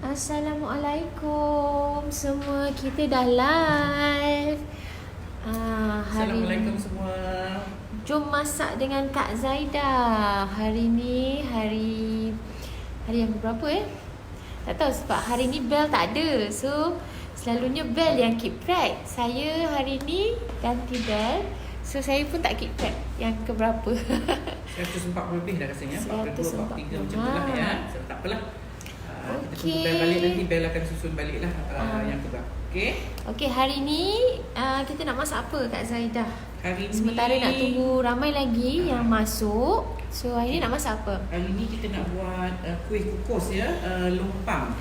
Assalamualaikum semua, kita dah live. Hari Assalamualaikum ni semua. jom masak dengan Kak Zaida. Hari ni hari yang berapa Tak tahu sebab hari ni Bel tak ada. So selalunya Bel yang keep track. Saya hari ni ganti Bel. So saya pun tak keep track yang keberapa. 140 lebih dah rasanya. 42, 43 macam tu lah ya. So, tak apalah. Kita tunggu Bel balik, nanti Bel akan susun balik lah yang kedua. Okay, hari ni kita nak masak apa Kak Zaida? Hari ni Sementara nak tunggu ramai lagi yang masuk. So hari ni nak masak apa? Hari ni kita nak buat kuih kukus ya, lompang.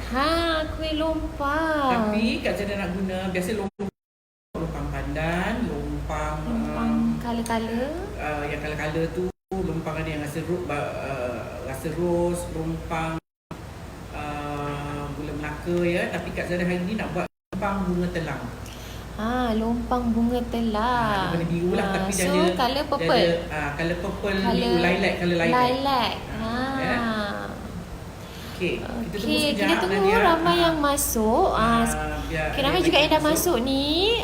Kuih lompang. Tapi Kak Zana nak guna biasa lompang pandan, lompang kala-kala. yang kala-kala tu lompang ada yang rasa ros, lompang gula Melaka ya. Tapi Kak Zana hari ni nak buat lompang bunga telang. Lompang bunga telang. Warna biru lah tapi so, dia ada colour purple. Colour purple, biru, lilac, colour lilac. Ya. Okey, kita tunggu sekejap. Kita tunggu Nadia. ramai yang masuk. Ramai juga yang dah masuk ni.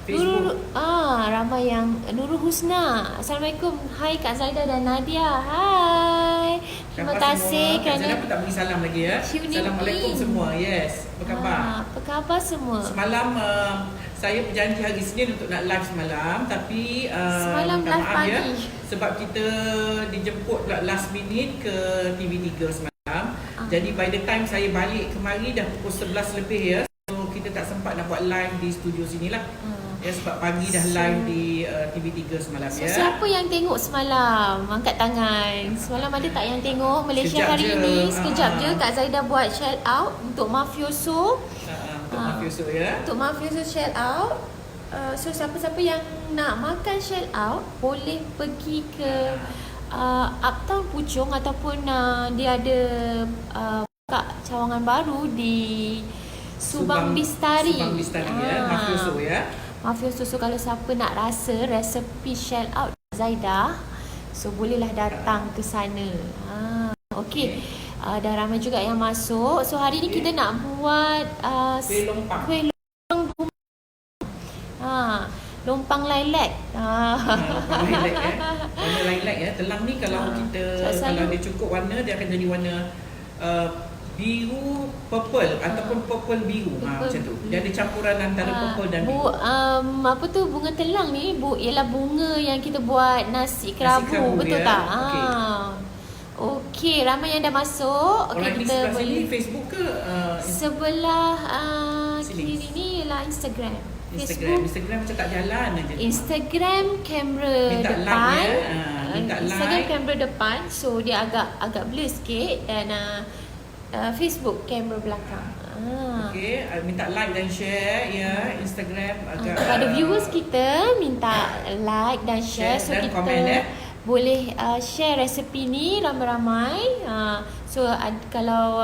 Facebook. Ramai yang Nurul Husna. Assalamualaikum. Hai Kak Zaida dan Nadia. Hai. Terima kasih kerana kerana Kak tak bagi salam lagi ya. Assalamualaikum semua. Yes. Apa khabar? Apa khabar semua? Semalam saya berjanji hari Senin untuk nak live semalam, tapi semalam minta live maaf pagi. ya, sebab kita dijemput pula last minute ke TV3 semalam. Jadi by the time saya balik kemari dah pukul 11 lebih ya. So kita tak sempat nak buat live di studio sinilah. Ya, sebab pagi dah live di TV3 semalam ya. Siapa yang tengok semalam? Angkat tangan. Semalam ada tak yang tengok Malaysia Sekejap hari je. ini? Sekejap je Kak Zaida buat shout out untuk Mafioso. Untuk Mafioso ya. Untuk Mafioso shout out. So siapa-siapa yang nak makan shout out boleh pergi ke Uptown Puchong ataupun dia ada buka cawangan baru di Subang Bistari. Subang Bistari ya, Mafioso ya. Mafioso. So kalau siapa nak rasa resepi shell out Zaida, so bolehlah datang ke sana. Okey. Dah ramai juga yang masuk. So hari ni kita nak buat kuih lompang. Lompang lilac. Lompang lilac ya. Warna lilac ya. Telang ni kalau kalau dia cukup warna dia akan jadi warna biru purple ataupun purple biru macam tu. Dia ada campuran antara purple dan biru. Apa tu bunga telang ni ialah bunga yang kita buat nasi kerabu, betul ya? tak? Okey, ramai yang dah masuk. Okey, kita boleh Facebook ke sebelah kiri ni ialah Instagram. Instagram macam tak jalan aja. Instagram kamera minta depan. Like, ya. Minta Instagram like. kamera depan, so dia agak blur sikit, dan Facebook kamera belakang. Okey, minta like dan share ya. Instagram agak kepada viewers kita minta like dan share, so dan kita komen, boleh share resepi ni ramai-ramai. So kalau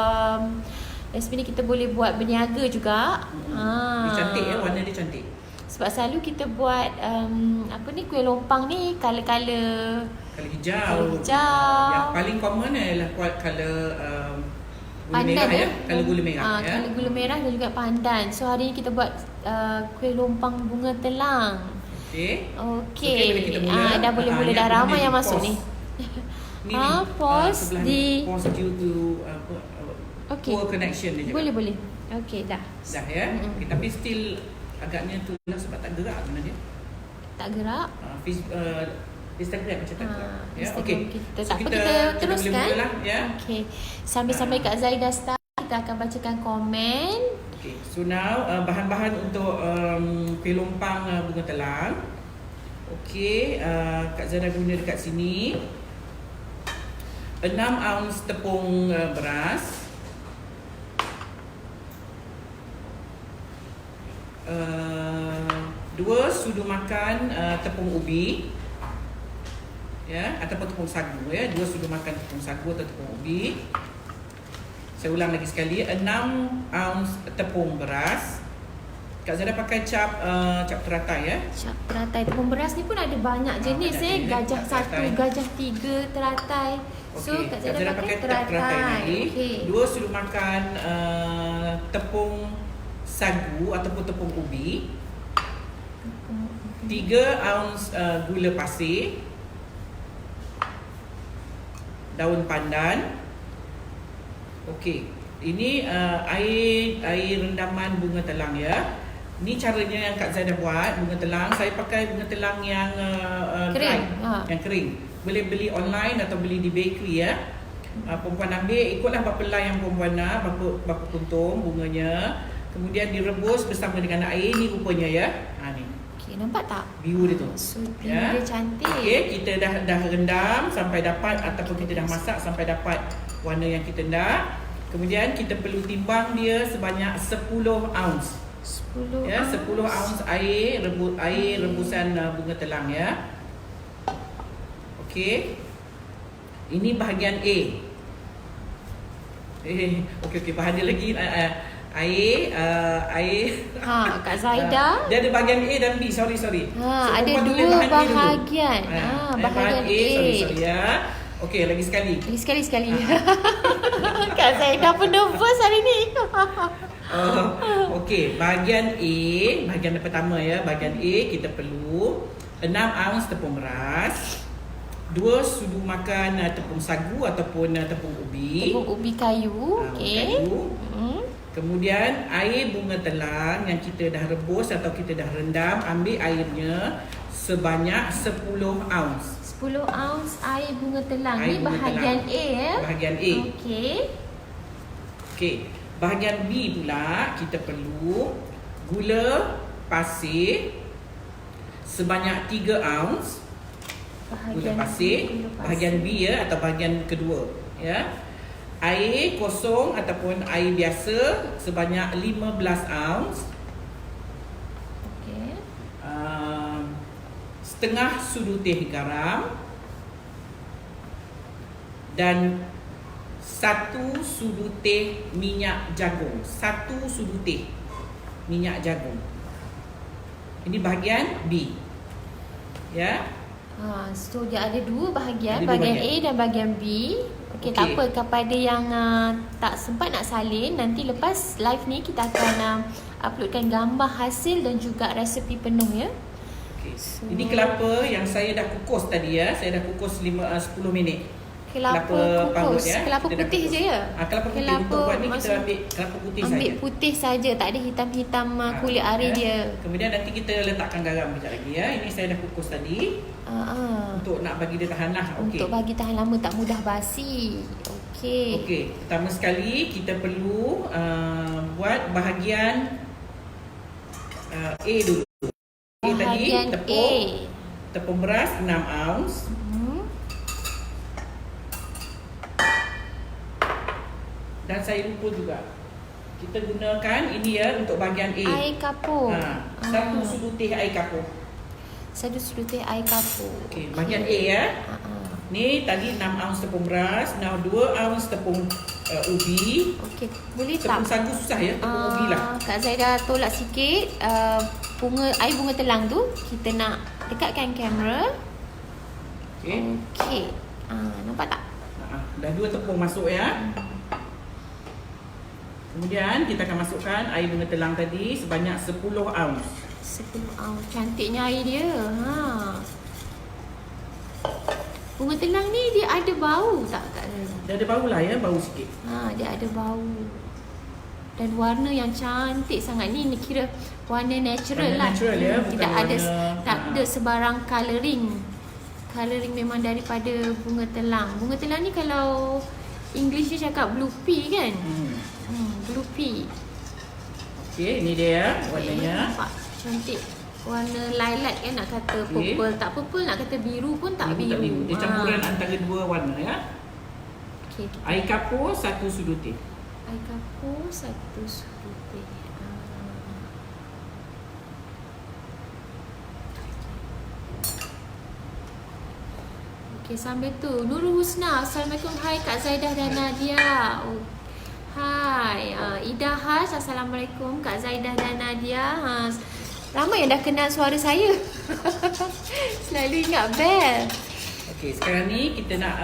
resepi ni kita boleh buat berniaga juga. Dia cantik ya, warna dia cantik. Sebab selalu kita buat kuih lompang ni kala-kala hijau. Yang paling common adalah color gula pandan merah ya. Kalau gula merah ya. Kalau gula merah dan juga pandan. So hari ni kita buat kuih lompang bunga telang. Okey. Dah boleh mula, dah ramai yang masuk ni. Pause di pause due to poor connection dia. Boleh. Okey, dah ya. Tapi still agaknya tu lah sebab tak gerak mana dia. Tak gerak. Instagram macam tak gerak. Ya. Okey. Kita teruskan. Ya. Okey. Sambil Kak Zaida start, kita akan bacakan komen. Okay, so now bahan-bahan untuk kuih lompang bunga telang. Okey, Kak Zara guna dekat sini 6 ounce tepung beras, 2 sudu makan tepung ubi ya, ataupun tepung sagu ya, 2 sudu makan tepung sagu atau tepung ubi. Saya ulang lagi sekali, 6 ounce tepung beras, Kak Zada pakai cap teratai ya. Cap teratai. Tepung beras ni pun ada banyak jenis Gajah teratai. 1, gajah 3 teratai. So Kak Zada pakai cap teratai lagi. Okey. 2 sudu makan tepung sagu ataupun tepung ubi. 3 ounce gula pasir. Daun pandan. Okey. Ini air rendaman bunga telang ya. Ni caranya yang Kak Zada buat bunga telang. Saya pakai bunga telang yang Kering. dry, yang kering. Boleh beli online atau beli di bakery ya. Perempuan ambil, ikutlah berapa lay yang perempuan nak, berapa kuntung bunganya. Kemudian direbus bersama dengan air ni rupanya ya. Ni. Okey, nampak tak? View dia tu. So, dia cantik. Okey, kita dah rendam sampai dapat ataupun kita dah masak sampai dapat warna yang kita nak. Kemudian kita perlu timbang dia sebanyak 10 ounce. 10 Ya, 10 ounce air rebusan bunga telang ya. Okey. Ini bahagian A. Okey, bahan dia lagi air. Kak Zaida. Dia ada bahagian A dan B. Sorry. So, ada perempuan tulis 2 bahan A dulu. bahagian. Bahagian A. Sorry ya. Okey, lagi sekali. Sekali. Kak Zaida pun nervous hari ni. Okey, bahagian A, bahagian pertama ya. Bahagian A kita perlu 6 ounce tepung beras, 2 sudu makan tepung sagu ataupun tepung ubi. Tepung ubi kayu. Okey. Kemudian air bunga telang yang kita dah rebus atau kita dah rendam, ambil airnya sebanyak 10 ounce. 10 ounce air bunga telang. Air Ni bunga bahagian telang. A ya. Bahagian A. Okey. Bahagian B pula kita perlu gula pasir sebanyak 3 ounce. Gula pasir. Bahagian B ya, atau bahagian kedua ya. Air kosong ataupun air biasa sebanyak 15 ounce. Okey. Setengah sudu teh garam dan 1 sudu teh minyak jagung. 1 sudu teh minyak jagung. Ini bahagian B. Ya. So dia ada 2 bahagian, Ada dua bahagian A bahagian. dan bahagian B. Okey, tak apa, kepada yang tak sempat nak salin, nanti lepas live ni kita akan uploadkan gambar hasil dan juga resepi penuh ya. Okey. Ini kelapa yang saya dah kukus tadi ya. Saya dah kukus 10 minit. Kelapa parut kukus, ya. kelapa Kita dah putih kukus. je ya? Kelapa putih. Kelapa Untuk buat ni kita maksud- ambil kelapa putih saja. Ambil putih saja, tak ada hitam-hitam kulit ari ya. dia. Kemudian nanti kita letakkan garam sekejap lagi ya. Ini saya dah kukus tadi untuk nak bagi dia tahan lah. Okey. Untuk bagi tahan lama, tak mudah basi. Okey. Okey, pertama sekali kita perlu buat bahagian A dulu. A tadi Bahagian tepung beras 6 ounce. Dan saya lupa juga, kita gunakan ini ya untuk bahagian A. Air kapur. 1 sudu teh air kapur. 1 sudu teh air kapur. Okey, bahagian A ya. Ni tadi 6 ounce tepung beras, now 2 ounce tepung ubi. Okey, boleh tak? Tepung sagu susah ya, tepung ubi lah. Kak Zaida tolak sikit air bunga telang tu. Kita nak dekatkan kamera. Okey. Okey. Nampak tak? Dah 2 tepung masuk ya. Kemudian kita akan masukkan air bunga telang tadi sebanyak 10 ounce. 10 ounce. Cantiknya air dia. Bunga telang ni dia ada bau tak Kak Zaida? Dia ada bau lah ya, bau sikit. Dia ada bau. Dan warna yang cantik sangat ni kira warna natural Warna lah. natural ya, bukan Tidak ada warna- tak ada sebarang colouring. Colouring memang daripada bunga telang. Bunga telang ni kalau English dia cakap blue pea kan? Blue pea. Okey, ini dia ya warnanya. Nampak cantik. Warna lilac kan nak kata, Okey. purple tak purple, nak kata biru pun tak biru. Dia campuran antara 2 warna ya. Okey. Air kapur 1 sudu teh. Air kapur 1 sudu teh. Okey, sambil tu Nurul Husna. Assalamualaikum. Hai Kak Zaidah dan Nadia. Hai. Ida Hash, Assalamualaikum. Kak Zaidah dan Nadia. Ramai yang dah kenal suara saya. Selalu ingat bel. Okey, sekarang ni kita nak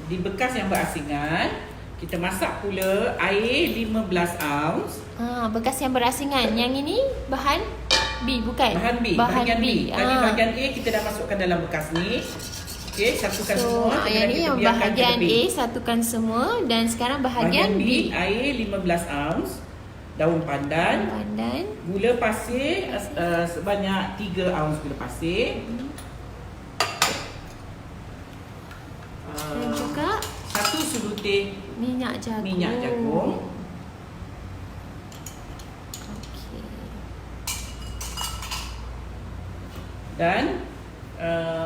di bekas yang berasingan, kita masak pula air 15 ounce. Bekas yang berasingan. Yang ini bahan B bukan? Bahan B, bahagian B. Tadi bahagian A kita dah masukkan dalam bekas ni. Okey, satukan semua. Yang ni yang bahagian A satukan semua dan sekarang bahagian B. Air 15 ounce, daun pandan, gula pasir sebanyak 3 ounce gula pasir. Dan juga 1 sudu teh minyak jagung. Okey. Dan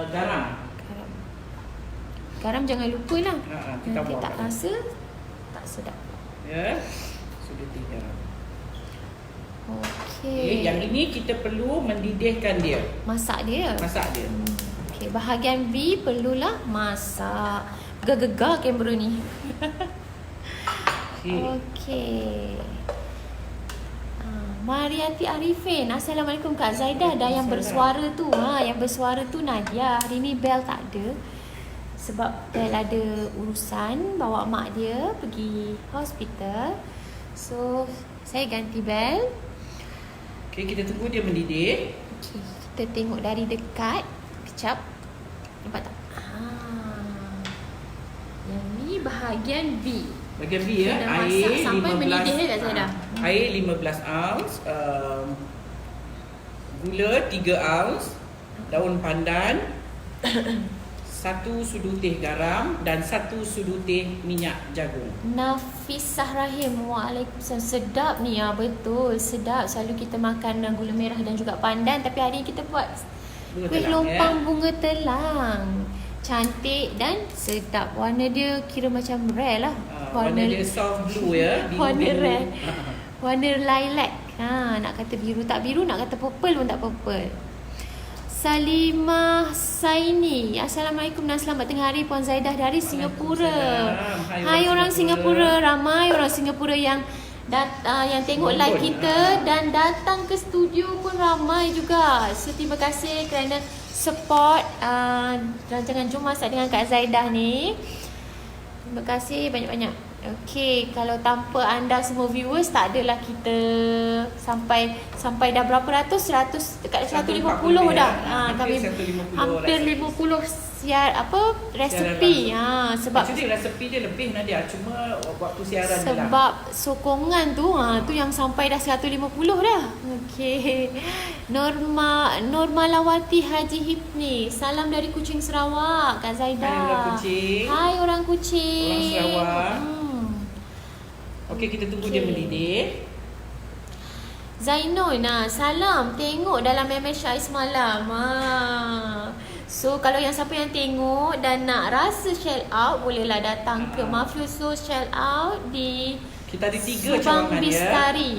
garam. Garam jangan lupa lah. Kita Nanti buat tak garam. rasa tak sedap. Ya. Sudu teh garam. Okey. Yang ini kita perlu mendidihkan dia. Masak dia. Okey, bahagian B perlulah masak. Gegar-gegar kamera ni. Okey. Mariati Arifin, Assalamualaikum Kak Zaidah. Dan yang bersuara tu, yang bersuara tu Nadia. Hari ni Bel tak ada. Sebab Bel ada urusan bawa mak dia pergi hospital. So, saya ganti Bel. Okey, kita tunggu dia mendidih. Okey, kita tengok dari dekat. Kejap. Nampak tak? Yang ni bahagian B. Bahagian B ya. Kita dah masak sampai mendidih Kak Zaidah. Air 15 ounce, gula 3 ounce, daun pandan, 1 sudu teh garam dan 1 sudu teh minyak jagung. Nafisah Rahim, Waalaikumsalam. Sedap ni ya, betul. Sedap. Selalu kita makan gula merah dan juga pandan. Tapi hari ni kita buat kuih lompang bunga telang. Cantik dan sedap. Warna dia kira macam rare lah. Warna dia soft blue ya. Warna rare. Warna lilac. Nak kata biru tak biru, nak kata purple pun tak purple. Salimah Saini, Assalamualaikum dan selamat tengah hari Puan Zaidah dari Singapura. Hai orang Singapura. Ramai orang Singapura yang yang tengok live kita dan datang ke studio pun ramai juga. So terima kasih kerana support rancangan Jom Masak dengan Kak Zaidah ni. Terima kasih banyak-banyak. Okey, kalau tanpa anda semua viewers tak adalah kita sampai dah berapa ratus? 100 dekat 150 dah. Kami hampir 50 resepi. Sebab actually resepi dia lebih Nadia, cuma waktu siaran je lah. Sebab sokongan tu tu yang sampai dah 150 dah. Okey. Normalawati Haji Hipni. Salam dari Kuching Sarawak, Kak Zaidah. Hai orang Kuching. Hai orang Kuching. Orang Sarawak. Okey, kita tunggu dia mendidih. Zainul, salam. Tengok dalam MSI semalam. So, kalau yang siapa yang tengok dan nak rasa shell out, bolehlah datang ke Mafioso Shell Out di kita ada 3 Subang cawangan Bistari.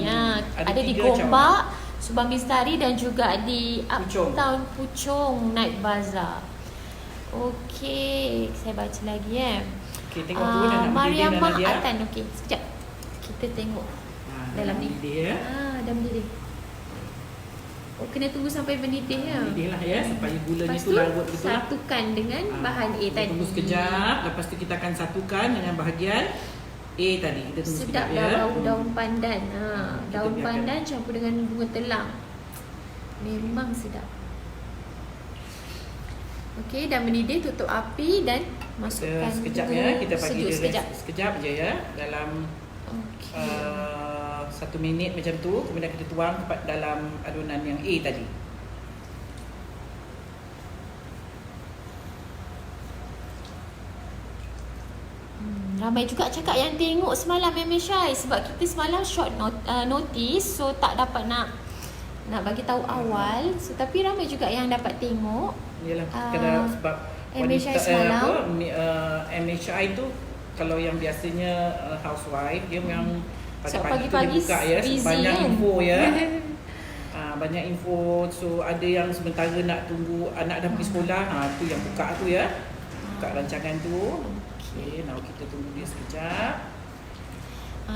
Ada di Gombak, Subang Bistari dan juga di Uptown Puchong Night Bazaar. Okey, saya baca lagi Okey, tengok dulu dah nak mendidih dah Nadia. Atan, okey. Sekejap. Kita tengok dalam ni. Mendidih ya. Dah mendidih. Kena tunggu sampai mendidih ya. Mendidih lah ya, supaya gulanya Lepas tu larut betul lah. satukan dengan bahan A tadi. Tunggu sekejap, lepas tu kita akan satukan dengan bahagian A tadi. Kita tunggu Sedap sekejap dah ya. bau daun pandan. Daun biarkan. pandan campur dengan bunga telang. Memang sedap. Okey, dah mendidih, tutup api dan masukkan sekejap bunga ya, kita bagi dia sekejap. sekejap je ya. Dalam 1 minit macam tu. Kemudian kita tuang dalam adunan yang A tadi. Ramai juga cakap yang tengok semalam MSI. Sebab kita semalam short notice. So tak dapat nak bagi tahu awal. So tapi ramai juga yang dapat tengok. Yalah, kadang sebab MSI semalam. MSI tu kalau yang biasanya housewife dia memang pagi-pagi tu dia buka ya, banyak info ya. Banyak info. So ada yang sementara nak tunggu anak dah pergi sekolah, tu yang buka tu ya. Buka rancangan tu. Okey, now kita tunggu dia sekejap.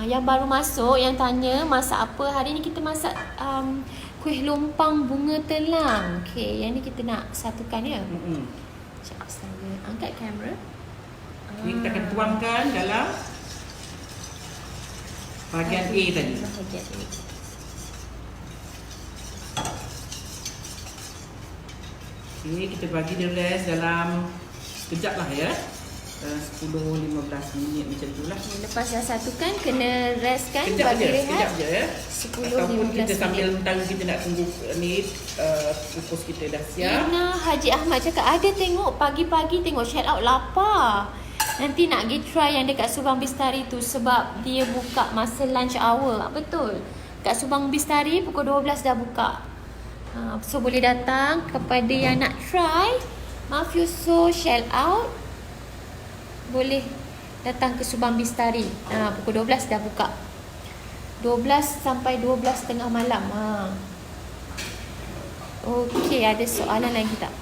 Yang baru masuk, yang tanya masak apa. Hari ni kita masak kuih lompang bunga telang. Okay, yang ni kita nak satukan ya. Sekejap saya angkat kamera. Ini kita akan tuangkan dalam bahagian A tadi. Bahagian A. Okay, kita bagi dia rest dalam sekejap lah ya. 10-15 minit macam tu lah. Lepas dah satukan, kena rest kan, Sekejap bagi je, rehat sekejap je ya. 10-15 Ataupun kita sambil minit. mentang kita nak tunggu ni kukus kita dah siap. Ina Haji Ahmad cakap ada tengok pagi-pagi tengok shout out lapar. Nanti nak pergi try yang dekat Subang Bistari tu sebab dia buka masa lunch hour. Betul. Kat Subang Bistari pukul 12 dah buka. So boleh datang kepada yang nak try. Maaf Yusof, shout out. Boleh datang ke Subang Bistari. Pukul 12 dah buka. 12 sampai 12.30 malam. Okey, ada soalan lagi tak?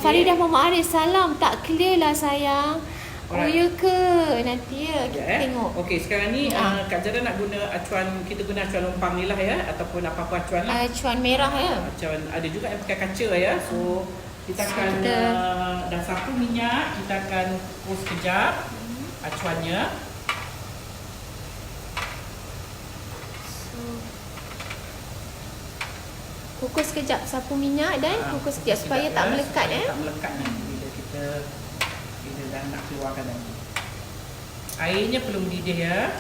Faridah Muhammad Arif, salam. Tak clear lah sayang. Oh ya ke? Nanti ya kita tengok. Okey, sekarang ni Kak Zara nak guna acuan, kita guna acuan lompang ni lah ya, ataupun apa-apa acuan lah. Acuan merah ya. Acuan ada juga yang pakai kaca ya. So kita akan dah sapu minyak, kita akan kukus sekejap acuannya. Kukus sekejap sapu minyak dan kukus sekejap supaya tak melekat Tak melekat ni bila dah nak keluarkan tadi. Airnya perlu mendidih ya.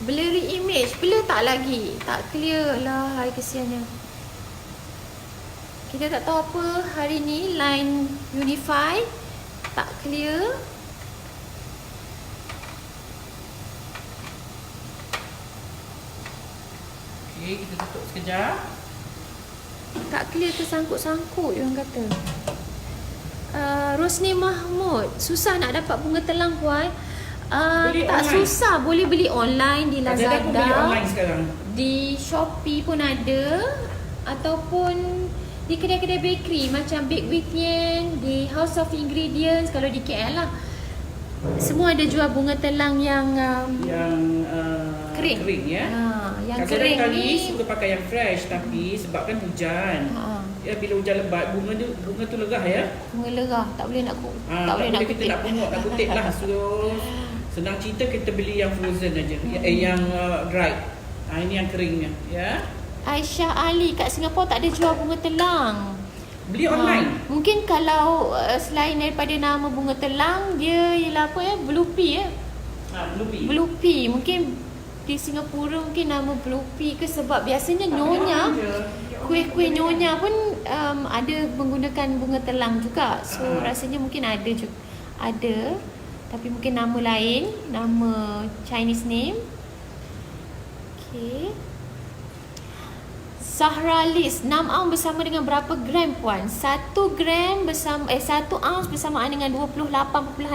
Blurry image, blur tak lagi. Tak clear lah, hai kesiannya. Kita tak tahu apa hari ni line Unify tak clear. Okey, kita tutup sekejap. Tak clear, tersangkut-sangkut orang kata. Rosni Mahmud, susah nak dapat bunga telang puan. Tak online. Susah, boleh beli online di Lazada. Pun beli online sekarang. Di Shopee pun ada, ataupun di kedai-kedai bakery macam Bake with Yen, di House of Ingredients kalau di KL lah. Semua ada jual bunga telang yang kering ya. Yang Kadang-kadang kering kali ni suka pakai yang fresh, tapi sebabkan hujan. Ya, bila hujan lebat bunga tu lerah ya. Bunga lerah, tak boleh nak tak boleh nak kita nak pungut, nak kutip lah. So senang cerita kita beli yang frozen aja. Yang dried. Ini yang keringnya ya. Aisyah Ali, kat Singapura tak ada jual bunga telang. Beli online. Mungkin kalau selain daripada nama bunga telang, dia ialah apa ya? Blue Pea ya. Blue Pea. Mungkin di Singapura mungkin nama Blue Pea ke, sebab biasanya nyonya, kuih-kuih nyonya pun ada menggunakan bunga telang juga. So rasanya mungkin ada juga. Ada, tapi mungkin nama lain, nama Chinese name. Okay. Zahra Liz, 6 ounce bersama dengan berapa gram puan? 1 gram bersama 1 ounce bersamaan dengan 28.5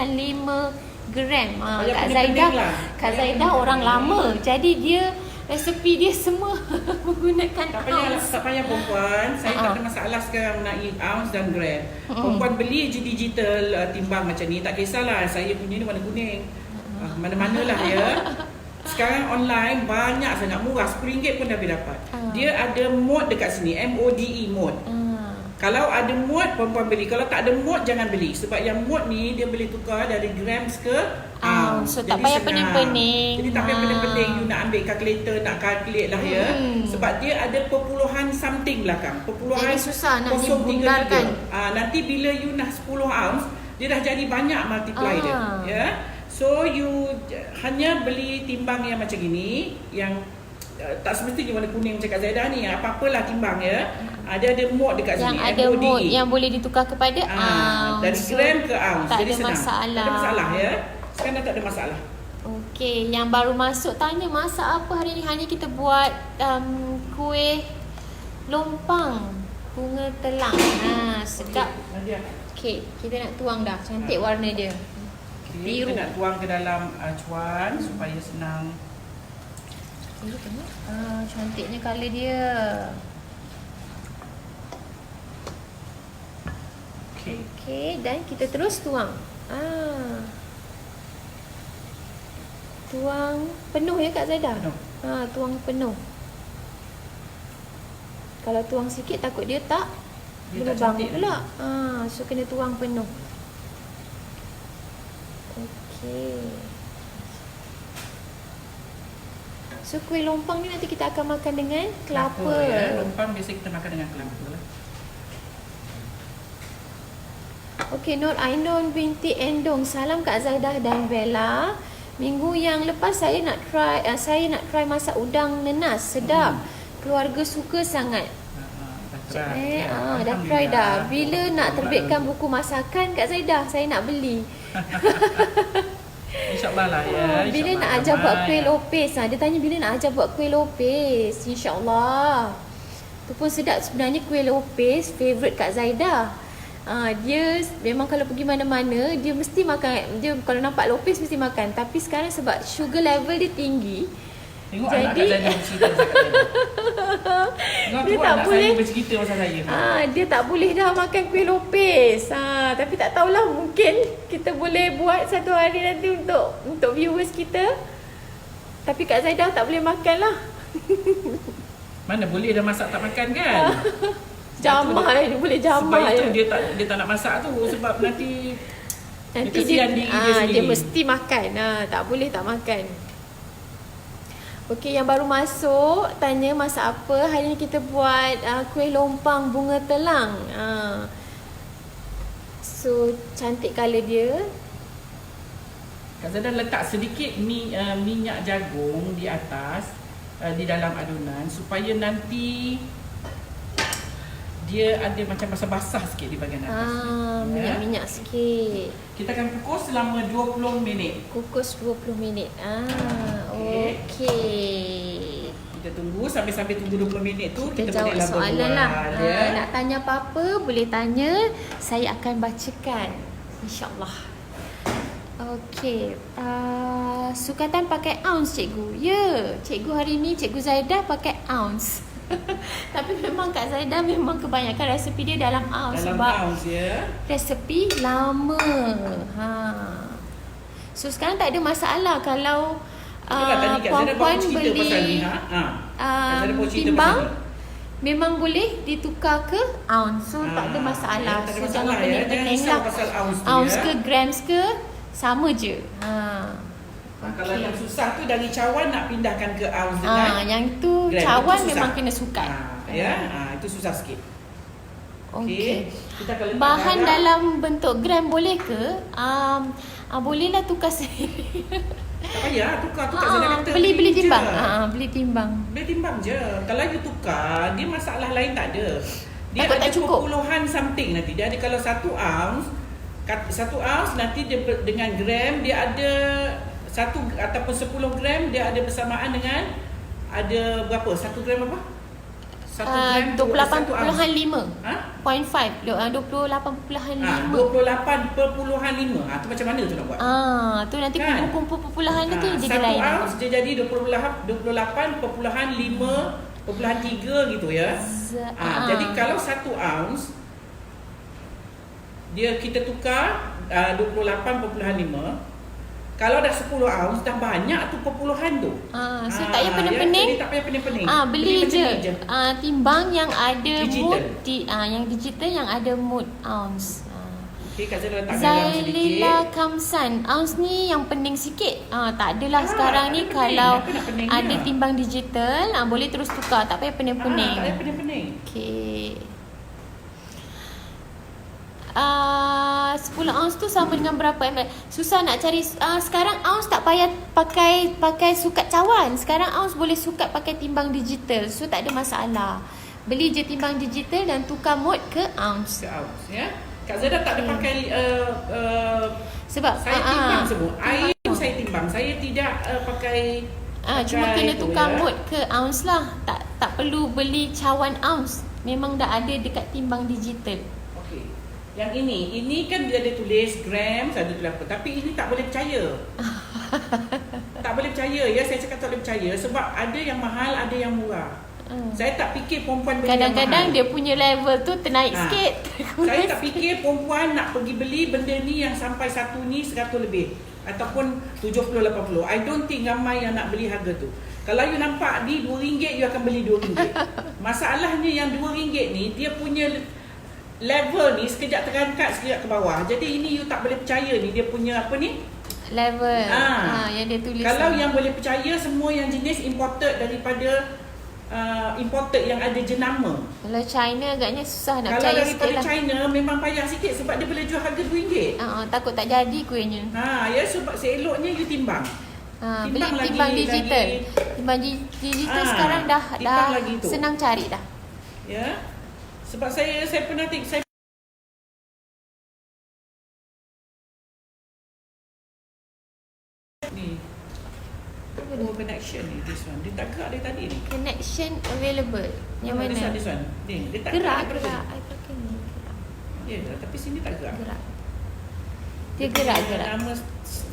gram. Kak Zaidah lah. Kak Zaidah orang lama. Jadi dia resepi dia semua menggunakan ounce. Tak payah perempuan. Saya tak ada masalah sekarang nak ounce dan gram. Perempuan beli je digital timbang macam ni, tak kisahlah. Saya punya ni warna kuning. Mana-mana lah ya. Sekarang online banyak sangat murah, RM10 pun dah boleh dapat. Dia ada mode dekat sini, MODE mode. Kalau ada mode, perempuan beli. Kalau tak ada mode, jangan beli. Sebab yang mode ni dia boleh tukar dari grams ke ounce. So tak payah pening-pening. Jadi tak payah pening-pening. You nak ambil calculator, nak calculate lah ya. Sebab dia ada perpuluhan something belakang. Perpuluhan jadi susah nak dibundarkan. Nanti bila you nak 10 ounce, dia dah jadi banyak multiply dia. Ya. So you hanya beli timbang yang macam gini, yang tak semestinya warna kuning macam Kak Zaidah ni. Apa-apalah timbang ya. Dia ada mode dekat yang sini. Yang ada mode yang boleh ditukar kepada ounce. Dari gram ke ounce. Tak jadi ada senang. masalah. Tak ada masalah ya. Sekarang dah tak ada masalah. Okey, yang baru masuk tanya masak apa hari ni? Hari ni kita buat kuih lompang bunga telang. Sedap. Okey, kita nak tuang dah. Cantik warna dia. Biru. Kita nak tuang ke dalam acuan supaya senang. Tengok. Cantiknya colour dia. Okey, dan kita terus tuang. Tuang penuh ya Kak Zaidah? Penuh. Tuang penuh. Kalau tuang sikit takut dia tak Dia tak berlubang cantik pula. So kena tuang penuh. Okey. So kuih lompang ni nanti kita akan makan dengan kelapa. Ya. Lompang biasa kita makan dengan kelapa lah. Okey, Nur Ainun binti Endong. Salam Kak Zaidah dan Bella. Minggu yang lepas saya nak try masak udang nenas. Sedap. Keluarga suka sangat. Dah try dah. Bila nak terbitkan buku masakan Kak Zaidah? Saya nak beli. InsyaAllah lah ya. Bila nak ajar buat kuih lopis. Dia tanya bila nak ajar buat kuih lopis. InsyaAllah. Tu pun sedap sebenarnya kuih lopis. Favourite Kak Zaidah. Dia memang kalau pergi mana-mana dia mesti makan. Dia kalau nampak lopis mesti makan. Tapi sekarang sebab sugar level dia tinggi, tengok jadi anak Kak Zaidah bercerita pasal Kak Zaidah. dia tak anak boleh saya bercerita pasal saya. dia tak boleh dah makan kuih lopis. Tapi tak tahulah, mungkin kita boleh buat satu hari nanti untuk viewers kita. Tapi Kak Zaidah tak boleh makan lah. Mana boleh dah masak tak makan kan? Jamah lah, dia boleh jamah. Sebab itu dia tak nak masak tu. Sebab nanti nanti kesian diri dia sendiri. dia mesti makan. Tak boleh tak makan. Okey, yang baru masuk tanya masak apa. Hari ni kita buat kuih lompang bunga telang. So cantik colour dia. Kak Zaidah letak sedikit minyak jagung di atas, di dalam adunan supaya nanti dia ada macam basah-basah sikit di bahagian atas. Minyak-minyak sikit. Kita akan kukus selama 20 minit. Kukus 20 minit. Okey. Kita tunggu sambil tunggu 20 minit tu Kita kita jawab bolehlah soalan lah. berbual, Nak tanya apa-apa boleh tanya. Saya akan bacakan. InsyaAllah. Okey. Sukatan pakai ounce cikgu. Ya, cikgu hari ni cikgu Zaidah pakai ounce. Tapi memang Kak Zaidah memang kebanyakan resepi dia dalam ounce. dalam sebab ounce ya. resepi lama. So sekarang tak ada masalah kalau Itulah tadi Kak Zaidah puan-puan baru cerita beli pasal ni. Kak Zaidah baru cerita timbang, pasal ni. memang boleh ditukar ke ounce. So tak ada masalah. Tak ada So masalah jangan ya. pening-pening Jangan lah. risau pasal ounce tu Ounce ya. ke grams ke sama je. Kalau yang susah tu dari cawan nak pindahkan ke ounce dengan yang tu gram, cawan itu susah. memang kena sukat. Itu susah sikit. Okey. Kita akan letak Bahan garam. dalam bentuk gram boleh ke? Bolehlah tukar sendiri. Tak payah tukar Kak Zaidah kata Beli je. timbang. Beli timbang. Beli timbang je. Kalau you tukar, dia masalah lain tak ada. Dia Takut ada tak cukup. perpuluhan something nanti. Dia ada kalau 1 ounce, 1 ounce nanti dia dengan gram dia ada 1 ataupun 10 gram dia ada bersamaan dengan ada berapa? 1 gram apa? 1 gram tu 28.5. 0.5. 28.5. 28.5. Tu macam mana tu nak buat? Tu nanti Kan? kumpul-kumpul perpuluhan nanti jadi lain. 1 ounce dia jadi 28.5.3 gitu ya. Jadi kalau 1 ounce dia kita tukar 28.5. Kalau dah 10 ounce dah banyak tu perpuluhan tu. So tak payah pening-pening. Jadi tak payah pening-pening. Beli je. Timbang yang ada Digital. mood yang digital yang ada mood ounce. Okey, Kak Zaidah letak garam sedikit. Zailila Kamsan, ounce ni yang pening sikit. Tak adalah sekarang ni tak kalau pening. Apa nak pening ada dia? timbang digital, boleh terus tukar, tak payah pening-pening. Tak payah pening-pening. Okey. 10 ounce tu sama dengan berapa ml? Susah nak cari. Sekarang ounce tak payah pakai sukat cawan. Sekarang ounce boleh sukat pakai timbang digital. So tak ada masalah. Beli je timbang digital dan tukar mode ke ounce. Ke ounce ya. Kak Zaidah tak ada pakai Sebab saya timbang semua. Air pun saya timbang. Saya tidak pakai cuma kena itu, tukar ya. mode ke ounce lah. Tak perlu beli cawan ounce. Memang dah ada dekat timbang digital. Okey. Yang ini kan dia ada tulis gram, ada tulis apa. Tapi ini tak boleh percaya. Tak boleh percaya ya. Saya cakap tak boleh percaya sebab ada yang mahal, ada yang murah. Saya tak fikir perempuan beli yang Kadang-kadang mahal. dia punya level tu ternaik sikit. Saya tak fikir perempuan nak pergi beli benda ni yang sampai satu ni 100 lebih. ataupun 70-80. I don't think ramai yang nak beli harga tu. Kalau you nampak ni RM2, you akan beli RM2. Masalahnya yang RM2 ni, dia punya level ni sekejap terangkat, sekejap ke bawah. Jadi ini you tak boleh percaya ni, dia punya apa ni? Level yang dia tulis. Kalau yang boleh percaya, semua yang jenis imported daripada imported yang ada jenama. Kalau China agaknya susah nak Kalau percaya daripada sikit lah. China memang payah sikit sebab dia boleh jual harga RM2. Takut tak jadi kuihnya. Ya, sebab seeloknya you timbang. Beli timbang digital. Timbang digital sekarang dah senang cari dah. Ya. Sebab saya pernah tengok, ni. Oh, connection ni, this one. Dia tak gerak dari tadi ni. Connection available. Yang mana? This one. Ni, dia tak Gerak. gerak. I pakai ni. Ya, tapi sini tak gerak. Dia gerak.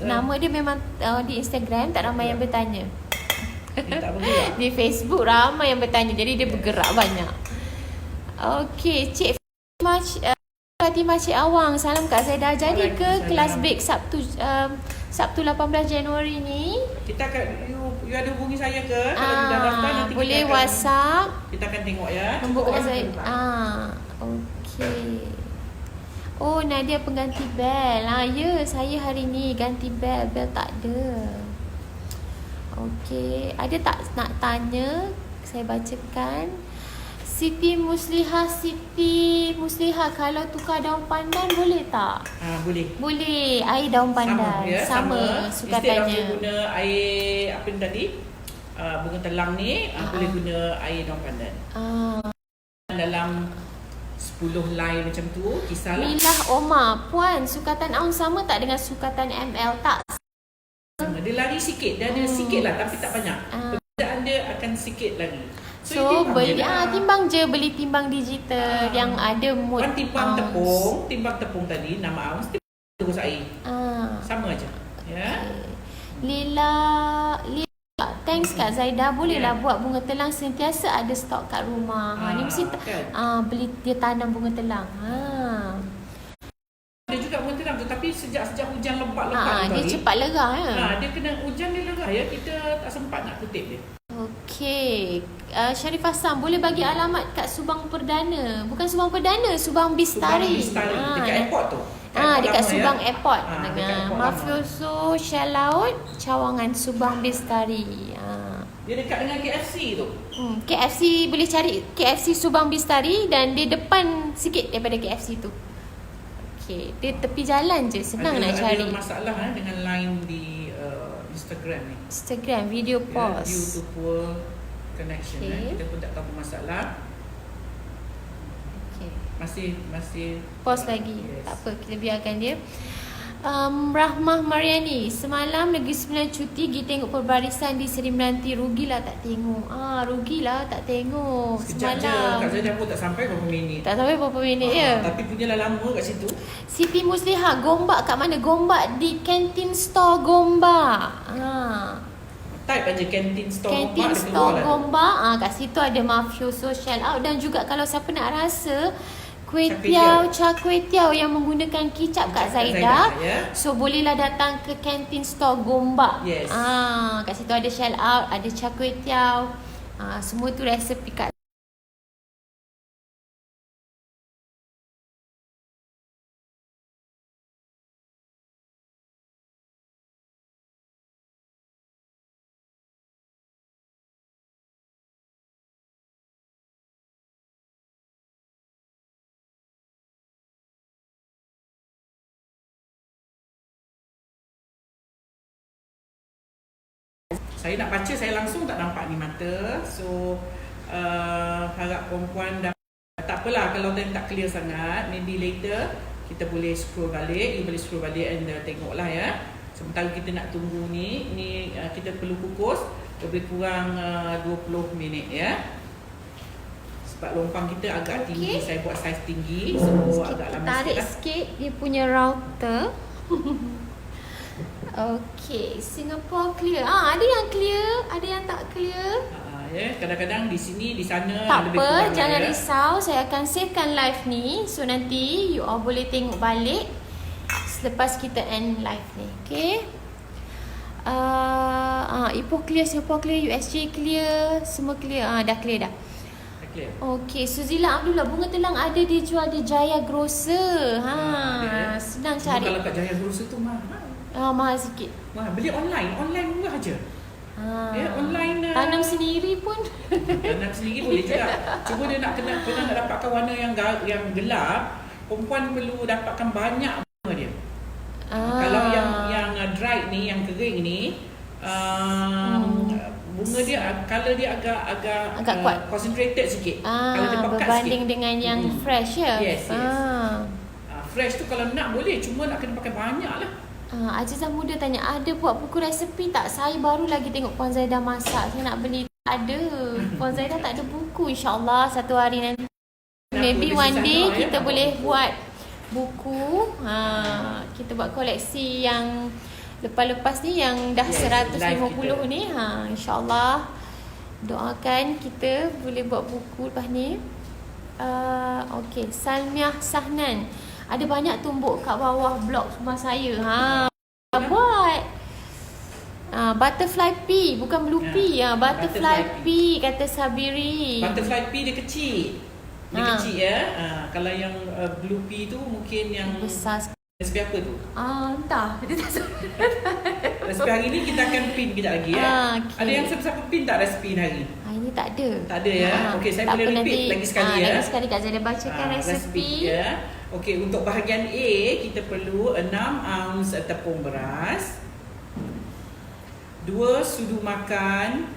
Nama dia memang di Instagram tak ramai yang bertanya. Dia tak bergerak. Di Facebook ramai yang bertanya. Jadi dia bergerak banyak. Okey, Cik Fatimah Cik Awang. Salam Kak Zaidah. Jadi ke kelas break Sabtu 18 Januari ni kita akan you ada hubungi saya ke? Kalau you dah daftar nanti boleh kita akan, WhatsApp. Kita akan tengok ya. Nombor Kak Zaidah. Okey. Oh, Nadia pengganti bel. Ya, saya hari ni ganti bel. Bel tak ada. Okey. Ada tak nak tanya? Saya bacakan. Siti Muslihah, kalau tukar daun pandan boleh tak? Boleh. Boleh. Air daun pandan. Sama sukatannya. Instead of guna air apa ni tadi? Bunga telang ni, boleh guna air daun pandan. Dalam 10 line macam tu, kisahlah. Milah Omar, Puan, sukatan Aun sama tak dengan sukatan ML? Tak. Dia lari sikit, dia ada sikit lah tapi tak banyak. Perbezaan dia akan sikit lagi. So beli timbang je, beli timbang digital yang ada mood. Kan timbang tepung tadi nama ounce terus air. Sama aja. Ya. Lila, thanks Kak Zaidah. Bolehlah buat bunga telang sentiasa ada stok kat rumah. Ni mesti beli dia tanam bunga telang. Ada juga bunga telang tu tapi sejak hujan lebat-lebat dia cepat lerah ya. Dia kena hujan dia lerah ya. Kita tak sempat nak kutip dia. Okey. Sharifah Sam, boleh bagi alamat kat Subang Perdana. Bukan Subang Perdana, Subang Bistari. Dekat airport tu. Dekat Subang Airport. Mafioso Shell Laut, Cawangan Subang Bistari. Dia dekat dengan KFC tu. KFC boleh cari KFC Subang Bistari dan dia depan sikit daripada KFC tu. Okey, dia tepi jalan je, senang nak cari. Ada masalah dengan line di Instagram ni. Instagram video post. Due to poor connection. Kita pun tak tahu masalah. Masih pause lagi. Tak apa, kita biarkan dia. Rahmah Mariani, semalam Negeri Sembilan cuti pergi tengok perbarisan di Seri Meranti. Rugilah tak tengok. Rugilah tak tengok. Sekejap semalam. Kak Zaidah pun tak sampai berapa minit. Tak sampai berapa minit ya. Tapi punyalah lama kat situ. Siti Muslihah, Gombak kat mana? Gombak di kantin store Gombak. Type aja kantin store Gombak. Kantin store Gombak. Kat situ ada Mafioso Shell Out. Dan juga kalau siapa nak rasa char kway teow yang menggunakan kicap Kak Zaidah, so bolehlah datang ke kantin store Gombak. Kat situ ada Shell Out, ada char kway teow. Semua tu resepi Kak. Saya nak baca, saya langsung tak nampak ni mata. So harap perempuan dah. Tak apalah kalau dia tak clear sangat, maybe later kita boleh scroll balik. You boleh scroll balik and tengoklah ya. Sementara kita nak tunggu ni kita perlu kukus lebih kurang 20 minit ya. Sebab lompang kita agak tinggi, saya buat saiz tinggi, so agak lama tarik sikit dia punya router. Okey, Singapore clear. Ada yang clear, ada yang tak clear. Kadang-kadang di sini, di sana tak lebih kurang. Tak apa, jangan risau. Saya akan savekan live ni. So nanti you all boleh tengok balik selepas kita end live ni. Okay. Ipoh clear, Singapore clear, USJ clear, semua clear. Dah clear dah. Clear. Okey, Suzila Abdullah, bunga telang ada dijual di Jaya Grocer. Senang cari. Kalau kat Jaya Grocer tu mahal. Mahal sikit. Wah, beli online murah aja. Online tanam sendiri pun. Tanam sendiri boleh juga. Cuba dia nak dapatkan warna yang gelap, perempuan perlu dapatkan banyak bunga dia. Kalau yang dry ni, yang kering ni, bunga dia color dia agak kuat, concentrated sikit. Kalau dia pekat berbanding sikit dengan yang fresh ya. Yes. Fresh tu kalau nak boleh, cuma nak kena pakai banyak lah. Azizah Muda tanya, ada buat buku resepi tak? Saya baru lagi tengok Puan Zaidah masak. Saya nak beli. Tak ada. Puan Zaidah tak ada buku. InsyaAllah satu hari nanti. Maybe one day kita boleh buat buku. Kita buat koleksi yang lepas-lepas ni, yang dah 150 ni. InsyaAllah doakan kita boleh buat buku lepas ni. Okay, Salmiah Sahnan, ada banyak tumbuk kat bawah blok rumah saya. Buat butterfly pea, bukan blue pea. Butterfly pea kata Sabiri. Butterfly pea dia kecil. Dia kecil ya. Kalau yang blue pea tu mungkin yang besar. Resipi apa tu? Entah. Dia tak Resipi hari ni kita akan pin kejap lagi ya. Okay. Ada yang siapa-siapa pin tak resipi hari ni? Ini tak ada. Tak ada ya. Okey, saya boleh repeat lagi sekali ya. Lagi sekali Kak Zaidah bacakan resipi ya. Okey, untuk bahagian A kita perlu 6 ounce tepung beras, 2 sudu makan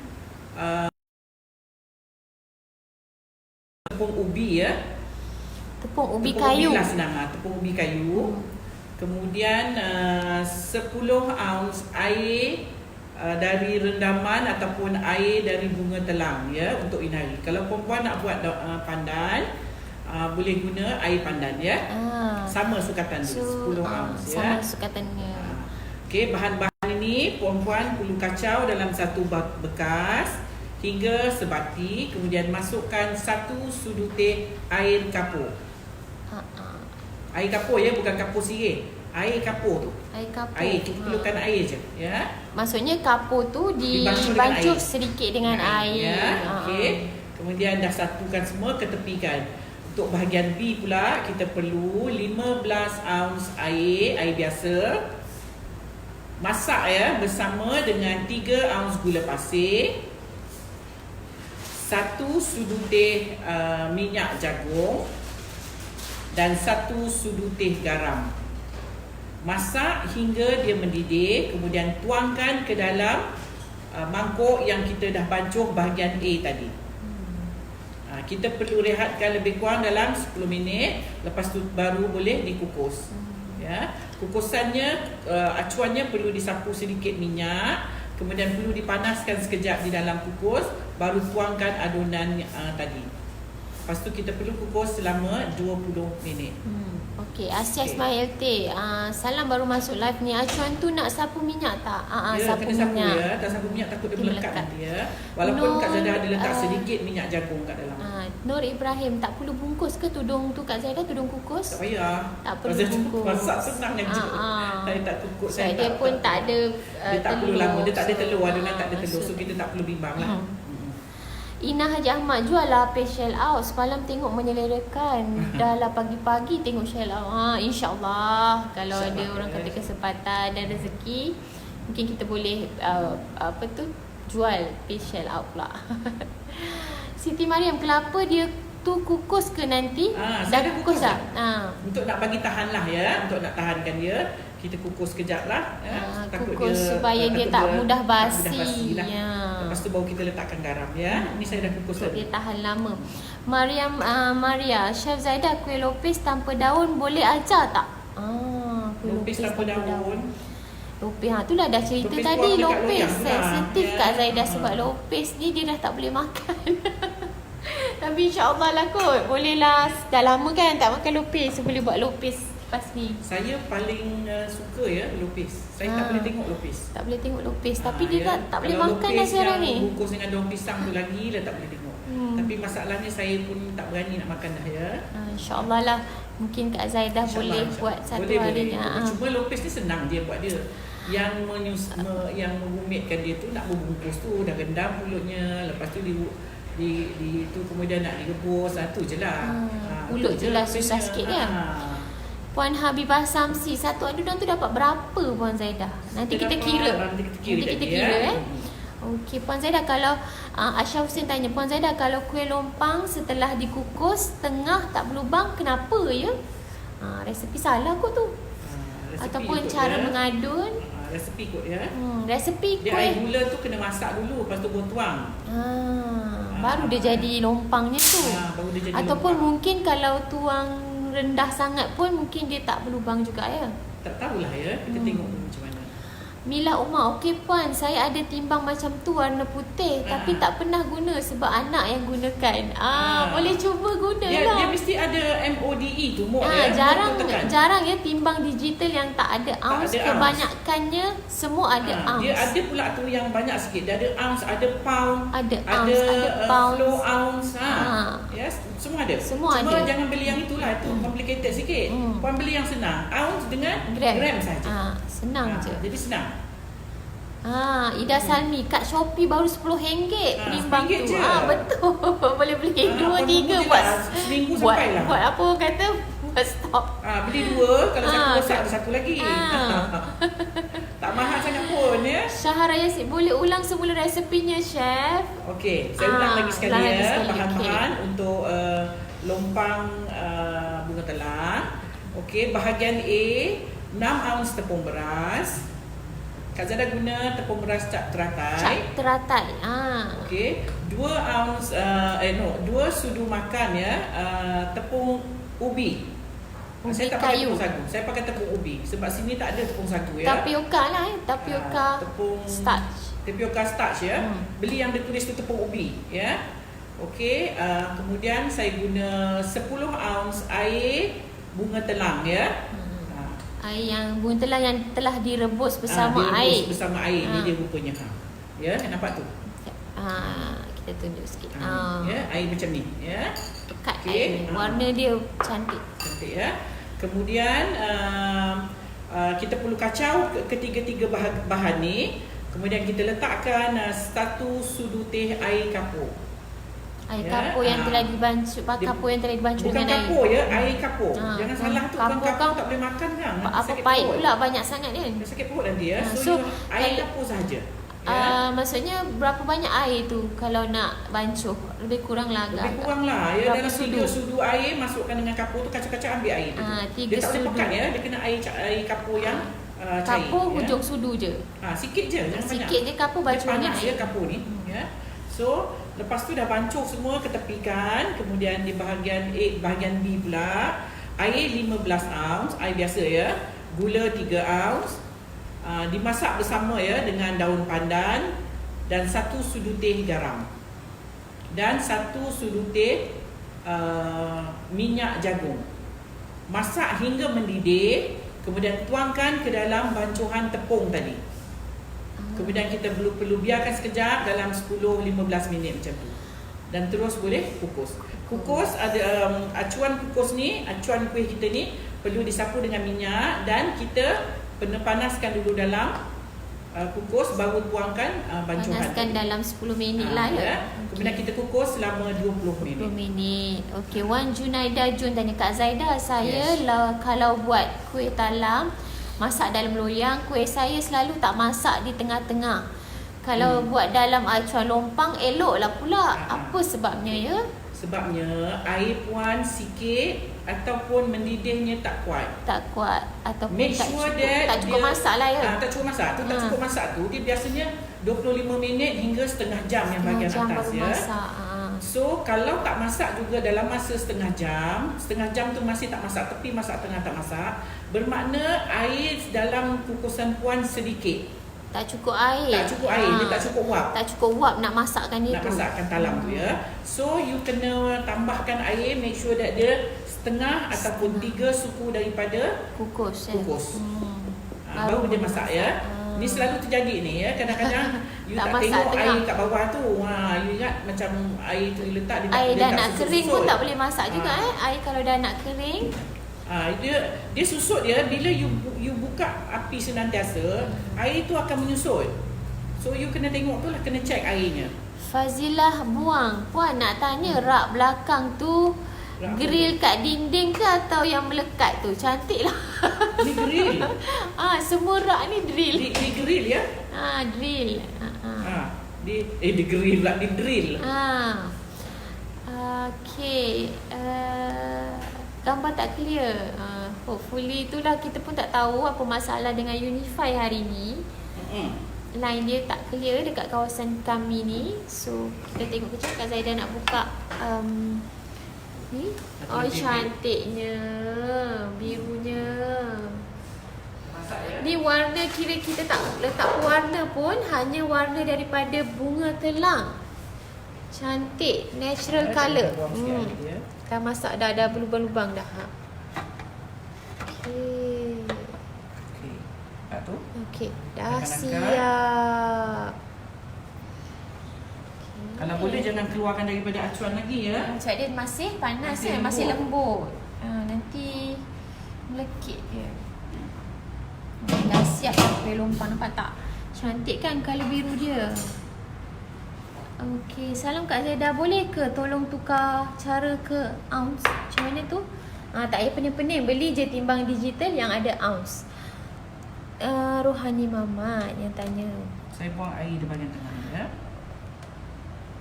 tepung ubi ya. Tepung ubi kayu. Tepung ubi lah senang. Tepung ubi kayu. Kemudian 10 ounce air dari rendaman ataupun air dari bunga telang ya, untuk inari. Kalau perempuan nak buat pandan, boleh guna air pandan ya. Sama sukatan dia, 10 ounce ya. Sama sukatannya. Okey, bahan-bahan ini perempuan perlu kacau dalam satu bekas hingga sebati, kemudian masukkan 1 sudu teh air kapur. Air kapur ya, bukan kapur sirih. Air kapur tu. Air kapur. Air, kita perlukan air je ya. Maksudnya kapur tu dibancuh sedikit dengan air. Ya, okey. Kemudian dah satukan semua, ketepikan. Untuk bahagian B pula kita perlu 15 ounce air biasa. Masak ya bersama dengan 3 ounce gula pasir, 1 sudu teh minyak jagung dan 1 sudu teh garam. Masak hingga dia mendidih, kemudian tuangkan ke dalam mangkuk yang kita dah bancuh bahagian A tadi. Kita perlu rehatkan lebih kurang dalam 10 minit, lepas tu baru boleh dikukus. Ya, kukusannya acuannya perlu disapu sedikit minyak, kemudian perlu dipanaskan sekejap di dalam kukus, baru tuangkan adunan tadi. Lepas tu kita perlu kukus selama 20 minit. Okey, Asia Ismail T. Salam, baru masuk live ni. Acuan tu nak sapu minyak tak? Sapu minyak. Ya, tak sapu minyak takut dia melekat nanti ya. Walaupun Kak Zaidah ada letak sedikit minyak jagung kat dalam. Nur Ibrahim, tak perlu bungkus ke tudung tu Kak Zaidah, tudung kukus? Tak payah. Tak perlu bungkus. Masak senang je. Saya tak kukus. Dia pun tak ada dia tak perlu lama, dia tak ada telur, adunan tak ada telur. So kita tak perlu bimbang lah. Ina Haji Ahmad, jual lah pay shell out. Semalam tengok menyelerakan. Dah lah pagi-pagi tengok shell out. InsyaAllah kalau ada orang kata kesempatan dan rezeki, mungkin kita boleh jual pay shell out pula. Siti Mariam, kelapa dia tu kukus ke nanti? Dah kukus tak? Untuk nak bagi tahan lah ya. Untuk nak tahankan dia, kita kukus kejap lah ya. Kukus supaya dia tak mudah basi lah. Ya. Lepas tu baru kita letakkan garam ya. Ini saya dah kukus dia tahan lama. Maria, Chef Zaidah, kuih lopis tanpa daun boleh ajar tak? Kuih lopis tanpa daun. Lopis, itulah dah cerita lopis tadi. Lopis sensitif Kak Zaidah sebab lopis ni dia dah tak boleh makan. Tapi insyaAllah lah kot. Boleh lah. Dah lama kan tak makan lopis, so boleh buat lopis lepas ni. Saya paling suka ya lopis. Saya tak boleh tengok lopis. Tak boleh tengok lopis. Tapi dia tak boleh makan dah sekarang ni. Kalau bungkus dengan daun pisang tu lagi lah tak boleh tengok. Tapi masalahnya saya pun tak berani nak makan dah ya. InsyaAllah lah. Mungkin Kak Zaidah boleh buat satu hari ni. Cuma lopis ni senang dia buat dia. yang mengumitkan dia tu nak berbungkus tu, dah rendam mulutnya, lepas tu di tu kemudian nak direbus, tu je lah. Mulut je lah susah sikit kan. Puan Habibah Samsi, satu adudan tu dapat berapa Puan Zaidah? Nanti kita kira. Nanti kita kira Okey, Puan Zaidah, kalau Aisyah Hussein tanya, Puan Zaidah, kalau kuih lompang setelah dikukus tengah tak berlubang, kenapa ya? Resepi salah kot tu. Ataupun cara mengadun. Resepi kot ya. Resepi dia kuih. air gula tu kena masak dulu, lepas tu tuang. Baru dia jadi lompangnya tu. Baru dia jadi ataupun lompang. Mungkin kalau tuang rendah sangat pun mungkin dia tak berlubang juga ya. Tak tahulah ya, kita tengok macam mana. Mila Umar, okey Puan, saya ada timbang macam tu warna putih tapi tak pernah guna sebab anak yang gunakan. Boleh cuba guna dia, lah. Dia mesti ada MODE tu, jarang ya timbang digital yang tak ada ounce. Kebanyakannya semua ada ounce. Dia ada pula tu yang banyak sikit. Dia ada ounce, ada pound, ada pound, flow ounce. Yes, semua ada. Cuma jangan beli yang itulah, itu complicated sikit. Puan beli yang senang, ounce dengan gram saja. Senang je. Jadi senang. Ida Salmi, kat Shopee baru RM10 penimbang tu. je. Betul. Boleh beli 2-3 buat seminggu sampai lah. Buat apa orang kata? Buat stok. Beli 2, kalau satu rosak ada satu lagi. Tak mahal sangat pun ya. Syahara Yasin, boleh ulang semula resepinya Chef? Okey, saya ulang lagi sekali ya. Bahan-bahan untuk lompang bunga telang. Okey, bahagian A, 6 ounce tepung beras. Kak Zada guna tepung beras cap teratai. Okey, 2 ounce 2 sudu makan ya, tepung ubi. Saya tak pakai tepung sagu. Saya pakai tepung ubi sebab sini tak ada tepung sagu ya. Tapioka lah tapioka. Tepung starch. Tapioka starch ya. Beli yang ditulis tu tepung ubi ya. Okey, kemudian saya guna 10 ounce air bunga telang ya. Air yang bunga telang yang telah direbus bersama air. Bersama air ni dia rupanya. Ya, nampak tu. Kita tunjuk sikit. Ya, air macam ni ya. Pekat air. Warna dia cantik. Cantik ya. Kemudian kita perlu kacau ketiga-tiga bahan ni. Kemudian kita letakkan 1 sudu teh air kapur. Air kapur yang telah dibancuh, kapur yang telah dibancuh dengan air. Bukan kapur ya, air kapur. Jangan salah tu, kapur tak boleh makan kan. Apa pahit pula banyak sangat kan. Sakit perut nanti ya. So air kapur sahaja. Maksudnya berapa banyak air tu kalau nak bancuh? Lebih kurang lah agak. Lebih kurang lah ya, dalam 3 sudu air masukkan dengan kapur tu, kacau-kacau ambil air tu. 3 dia tak sudu. boleh pekat ya, dia kena air kapur yang cair. Kapur hujung sudu je. Sikit je, jangan banyak. Sikit je kapur bancuh dengan air. air. Kapur ni ya. So lepas tu dah bancuh semua, ketepikan. Kemudian di bahagian A, bahagian B pula, air 15 ounce, air biasa ya. Gula 3 ounce. Dimasak bersama ya dengan daun pandan dan 1 sudu teh garam. Dan 1 sudu teh minyak jagung. Masak hingga mendidih, kemudian tuangkan ke dalam bancuhan tepung tadi. Kemudian kita perlu biarkan sekejap dalam 10-15 minit macam tu. Dan terus boleh kukus. Kukus ada acuan kukus ni, acuan kuih kita ni perlu disapu dengan minyak dan kita panaskan dulu dalam kukus, baru tuangkan bancuhan. Panaskan dalam 10 minit lah ya. Kemudian kita kukus selama 20 minit. 20 minit. Okey, Wan Junaida Jun tanya, Kak Zaidah, saya kalau buat kuih talam masak dalam loyang, kuih saya selalu tak masak di tengah-tengah. Kalau buat dalam acuan lompang eloklah pula. Apa sebabnya ya? Sebabnya air puan sikit ataupun mendidihnya tak kuat. Tak kuat ataupun make tak sure cukup, tak cukup masak lah ya. Tak cukup masak tu, tak cukup masak tu dia biasanya 25 minit hingga setengah jam yang bahagian atas ya. Masak. So kalau tak masak juga dalam masa setengah jam tu masih tak masak, tepi masak, tengah tak masak, bermakna air dalam kukusan puan sedikit. Tak cukup air. Tak cukup air, dia tak cukup wap. Tak cukup wap nak masakkan dia nak tu. Nak masakkan talam tu ya. So you kena tambahkan air, make sure that dia setengah ataupun 3 suku daripada kukus. Baru dia masak ya. Ni selalu terjadi ni ya. Kadang-kadang you tak tengok tengah air kat bawah tu. You ingat macam air tu letak dia air dah nak kering pun susut. tak boleh masak juga Air kalau dah nak kering Dia susut dia bila you buka api senantiasa, air tu akan menyusut. So you kena tengok tu lah, kena check airnya. Fazilah buang. Puan nak tanya rak belakang tu grill kat dinding ke atau yang melekat tu? Cantik lah. Ni grill. Semua rak ni drill. Di grill ya? Drill. Di grill pula, di drill. Okay. Gambar tak clear. Hopefully itulah, kita pun tak tahu apa masalah dengan Unify hari ni. Line dia tak clear dekat kawasan kami ni. So kita tengok kejap Kak Zaidah nak buka ni. Oh cantiknya, birunya. Ni warna, kira kita tak letak warna pun, hanya warna daripada bunga telang. Cantik, natural colour. Dah masak dah, ada berlubang-lubang dah. Okey, dah siap. Kalau boleh jangan keluarkan daripada acuan lagi ya. Sebab dia masih panas kan, masih lembut. Nanti melekit dia. Dah siap kuih lompang, nampak tak? Cantik kan colour biru dia. Okey, salam Kak Zaidah. Boleh ke tolong tukar cara ke ounce? Macam mana tu? Tak payah pening-pening, beli je timbang digital yang ada ounce. Rohani Mama yang tanya. Saya buang air di bahagian tengah ya.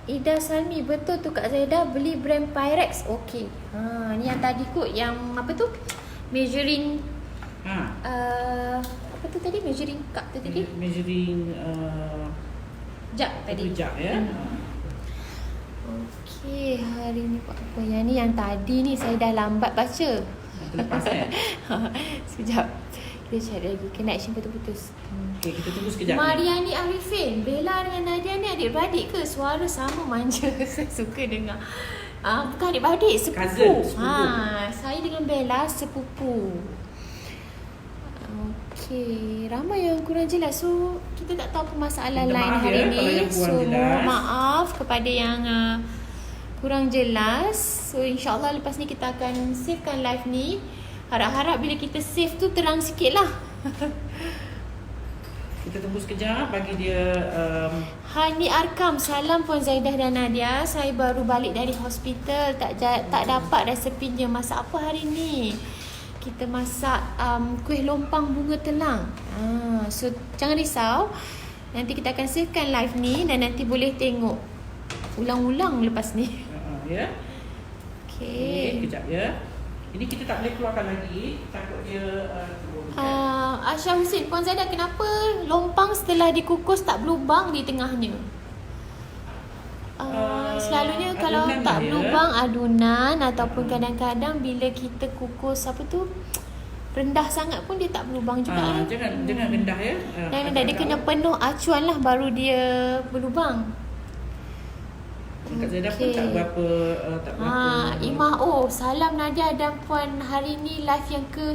Ida Salmi, betul tu Kak Zaidah, beli brand Pyrex. Okey. Ni yang tadi kot, yang apa tu? Measuring apa tu tadi? Measuring cup tu tadi? Measuring jug tadi. Jug ya. Okey, hari ni buat apa? Yang ni yang tadi ni saya dah lambat baca. Terlepas Sekejap. Kita cari lagi, connection putus-putus. Okey, kita tunggu sekejap. Mariani Arifin, Bella dengan Nadia ni adik-beradik ke? Suara sama manja. Saya suka dengar. Bukan adik-beradik, sepupu. Saya dengan Bella sepupu. Okey, ramai yang kurang jelas. So, kita tak tahu permasalahan lain hari ni. So, mohon maaf kepada yang kurang jelas. So, insyaAllah lepas ni kita akan savekan live ni. Harap-harap bila kita save tu terang sikit lah. Kita tunggu sekejap bagi dia. Hani Arkam, salam Puan Zaidah dan Nadia. Saya baru balik dari hospital, tak dapat resepinya. Masak apa hari ni? Kita masak kuih lompang bunga telang. So jangan risau, nanti kita akan savekan live ni dan nanti boleh tengok ulang-ulang lepas ni. Ya. Okay. Kejap ya. Ini kita tak boleh keluarkan lagi, takut dia Aisyah Husin, Puan Zaidah, kenapa lompang setelah dikukus tak berlubang di tengahnya? Selalunya kalau tak berlubang adunan, ataupun kadang-kadang bila kita kukus rendah sangat pun dia tak berlubang juga. Jangan rendah ya. Jangan rendah, dia kena penuh acuan lah baru dia berlubang. Kak Zaidah pun tak berapa Imah, salam Nadia dan Puan, hari ni live yang ke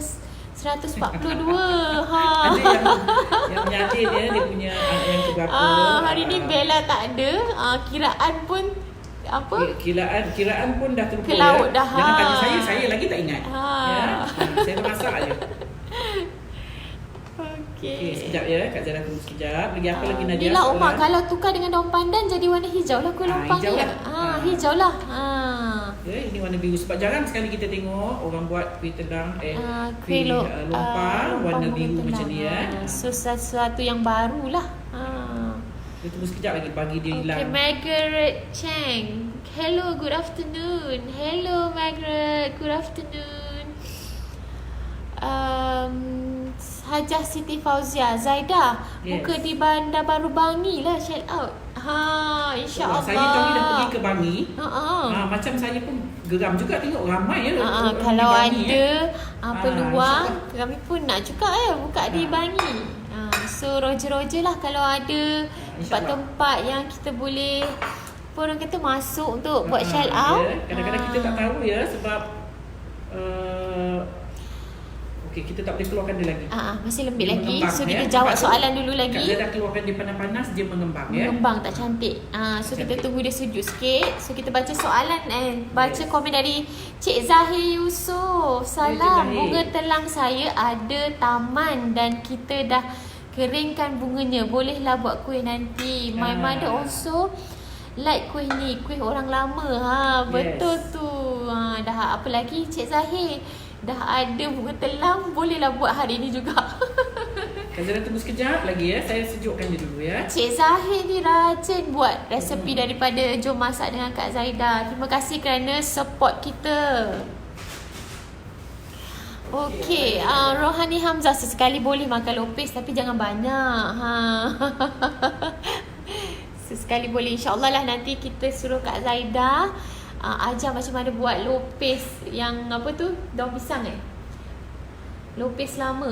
142. Ada yang menyatir dia punya yang ke berapa. Hari ni Bella tak ada. Kiraan pun apa? Kiraan pun dah terlupa. Ke laut dah. Jangan tanya saya lagi tak ingat. Ya. Saya masak aje. Okey, sekejap ya, Kak Zaidah tunggu sekejap. Lagi apa lagi Nadia? Bila Umar, kalau tukar dengan daun pandan jadi warna hijau lah kuih lompang hijau ni. lah. Hijau lah. Ya, ini warna biru sebab jarang sekali kita tengok orang buat kuih telang kuih lompang warna biru macam ni ya. So sesuatu yang baru lah. Kita tunggu sekejap lagi bagi dia hilang. Okay, Margaret Cheng. Hello, good afternoon. Hello Margaret, good afternoon. Hajah Siti Fauzia, Zaidah, buka di Bandar Baru Bangi lah, shout out. InsyaAllah. Saya tahu dah pergi ke Bangi. Macam saya pun geram juga tengok ramai ya. Kalau ada peluang, kami pun nak juga buka di Bangi. So roger-roger lah kalau ada tempat-tempat yang kita boleh, orang kata masuk untuk buat shout out. Kadang-kadang kita tak tahu ya sebab Okey, kita tak boleh keluarkan dia lagi. Masih lembik Dia lagi. mengembang, So ya. kita jawab Kak soalan dulu Kak lagi. Zaida keluarkan dia panas-panas, dia mengembang ya. Mengembang tak cantik. So kita Cantik. tunggu dia sujud sikit. So kita baca soalan baca komen dari Cik Zahir Yusof. Salam, Zahir. bunga telang saya ada taman dan kita dah keringkan bunganya. Bolehlah buat kuih nanti. My mother also like kuih ni, kuih orang lama. Betul tu. Dah apa lagi Cik Zahir? Dah ada bunga telang, bolehlah buat hari ni juga. Kak Zaida tunggu sekejap lagi ya. Saya sejukkan dia dulu ya. Cik Zahir ni rajin buat resepi daripada Jom Masak dengan Kak Zaida. Terima kasih kerana support kita. Okey, Rohani Hamzah, sesekali boleh makan lopis tapi jangan banyak. Sesekali boleh, insyaAllah lah nanti kita suruh Kak Zaida ajar macam mana buat lopis yang apa tu, daun pisang lopis lama.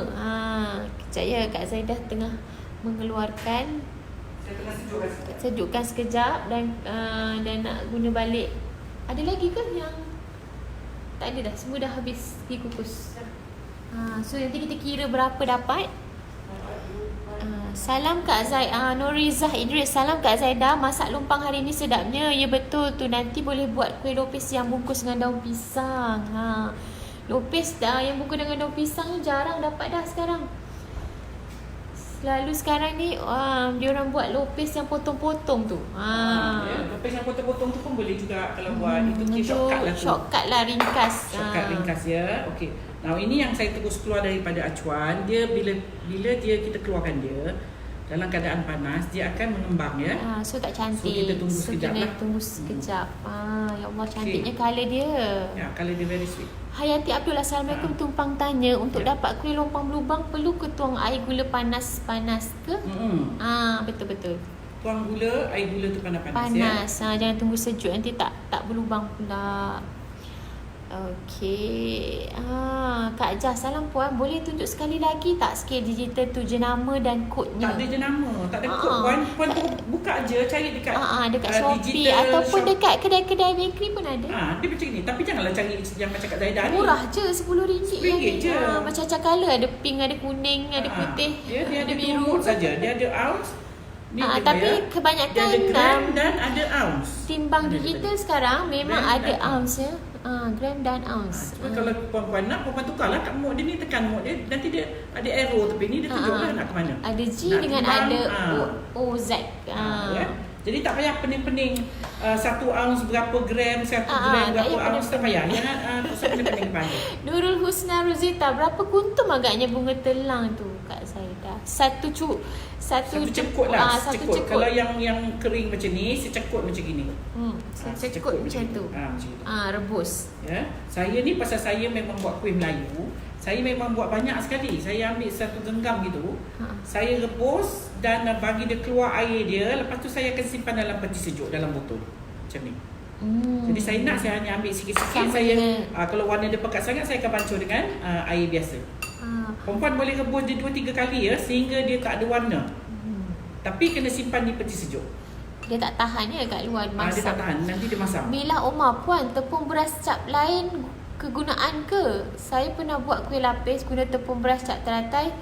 Kejap ya, Kak Zaida tengah mengeluarkan. Saya tengah sejukkan sekejap. Sejukkan sekejap dan nak guna balik. Ada lagi ke yang tak ada dah? Semua dah habis dikukus. So nanti kita kira berapa dapat. Salam Kak Zaida, Norizah Idris. Salam Kak Zaida, masak lumpang hari ni sedapnya. Ya betul tu, nanti boleh buat kuih lopis yang bungkus dengan daun pisang. Lopis yang bungkus dengan daun pisang ni jarang dapat dah sekarang. Selalu sekarang ni diorang buat lopis yang potong-potong tu. Ya, lopis yang potong-potong tu pun boleh juga kalau buat. Itu shortcut lah tu. Shortcut lah, ringkas. Shortcut ringkas ya. Okey. Now ini yang saya terus keluar daripada acuan. Dia bila kita keluarkan dia dalam keadaan panas, dia akan mengembang ya. So tak cantik. So kita tunggu sekejap kena lah. tunggu sekejap. Ya Allah, cantiknya colour dia. Ya, colour dia very sweet. Hayati Abdul, Assalamualaikum. Tumpang tanya, untuk dapat kuih lompang berlubang perlu ke tuang air gula panas-panas ke? Betul-betul. Tuang gula, air gula tu panas-panas ya. Panas. Jangan tunggu sejuk, nanti tak berlubang pula. Okey. Kak Jah, salam puan. Boleh tunjuk sekali lagi tak skil digital tu, jenama dan kodnya? Tak ada jenama, tak ada kod puan. Puan tu buka je, cari dekat dekat Shopee digital ataupun shop. dekat kedai-kedai bakery pun ada. Dia macam ni. Tapi janganlah cari yang macam Kak Zaida ni. Murah je, RM10 RM10 je. Macam-macam colour, ada pink, ada kuning, ada putih, Dia ada biru saja. Dia ada ounce. Ni tapi dia kebanyakan ada gram dan ada ounce. timbang Ada digital sekarang memang Gram ada dan ounce ya. Gram dan ounce. Cuma kalau puan-puan nak, puan tukarlah kat mod dia ni, tekan mod dia, nanti dia ada arrow tepi ni, dia tunjuklah nak ke mana. Ada G Nak dengan timbang, ada OZ. Ya. Jadi tak payah pening-pening 1 ounce berapa gram, 1 gram berapa ounce, tak payah. Ya, tak usah pening-pening kepala. Nurul Husna Rosita, berapa kuntum agaknya bunga telang tu Kak Zaida? Satu cekut lah, satu secekut. cekut. Kalau yang kering macam ni, secekut macam gini. Secekut macam tu. Macam tu. Rebus. Ya. Saya ni pasal saya memang buat kuih Melayu, saya memang buat banyak sekali. Saya ambil satu genggam gitu, saya rebus dan bagi dia keluar air dia. Lepas tu saya akan simpan dalam peti sejuk, dalam botol. Macam ni. Jadi saya hanya ambil sikit-sikit. Kalau warna dia pekat sangat, saya akan bancuh dengan air biasa. Perempuan boleh rebus dia 2-3 kali ya, sehingga dia tak ada warna. Tapi kena simpan di peti sejuk. Dia tak tahan ya kat luar masam. Dia tak tahan, nanti dia masam. Mila Omar, puan, tepung beras cap lain kegunaan ke? Saya pernah buat kuih lapis guna tepung beras cap teratai.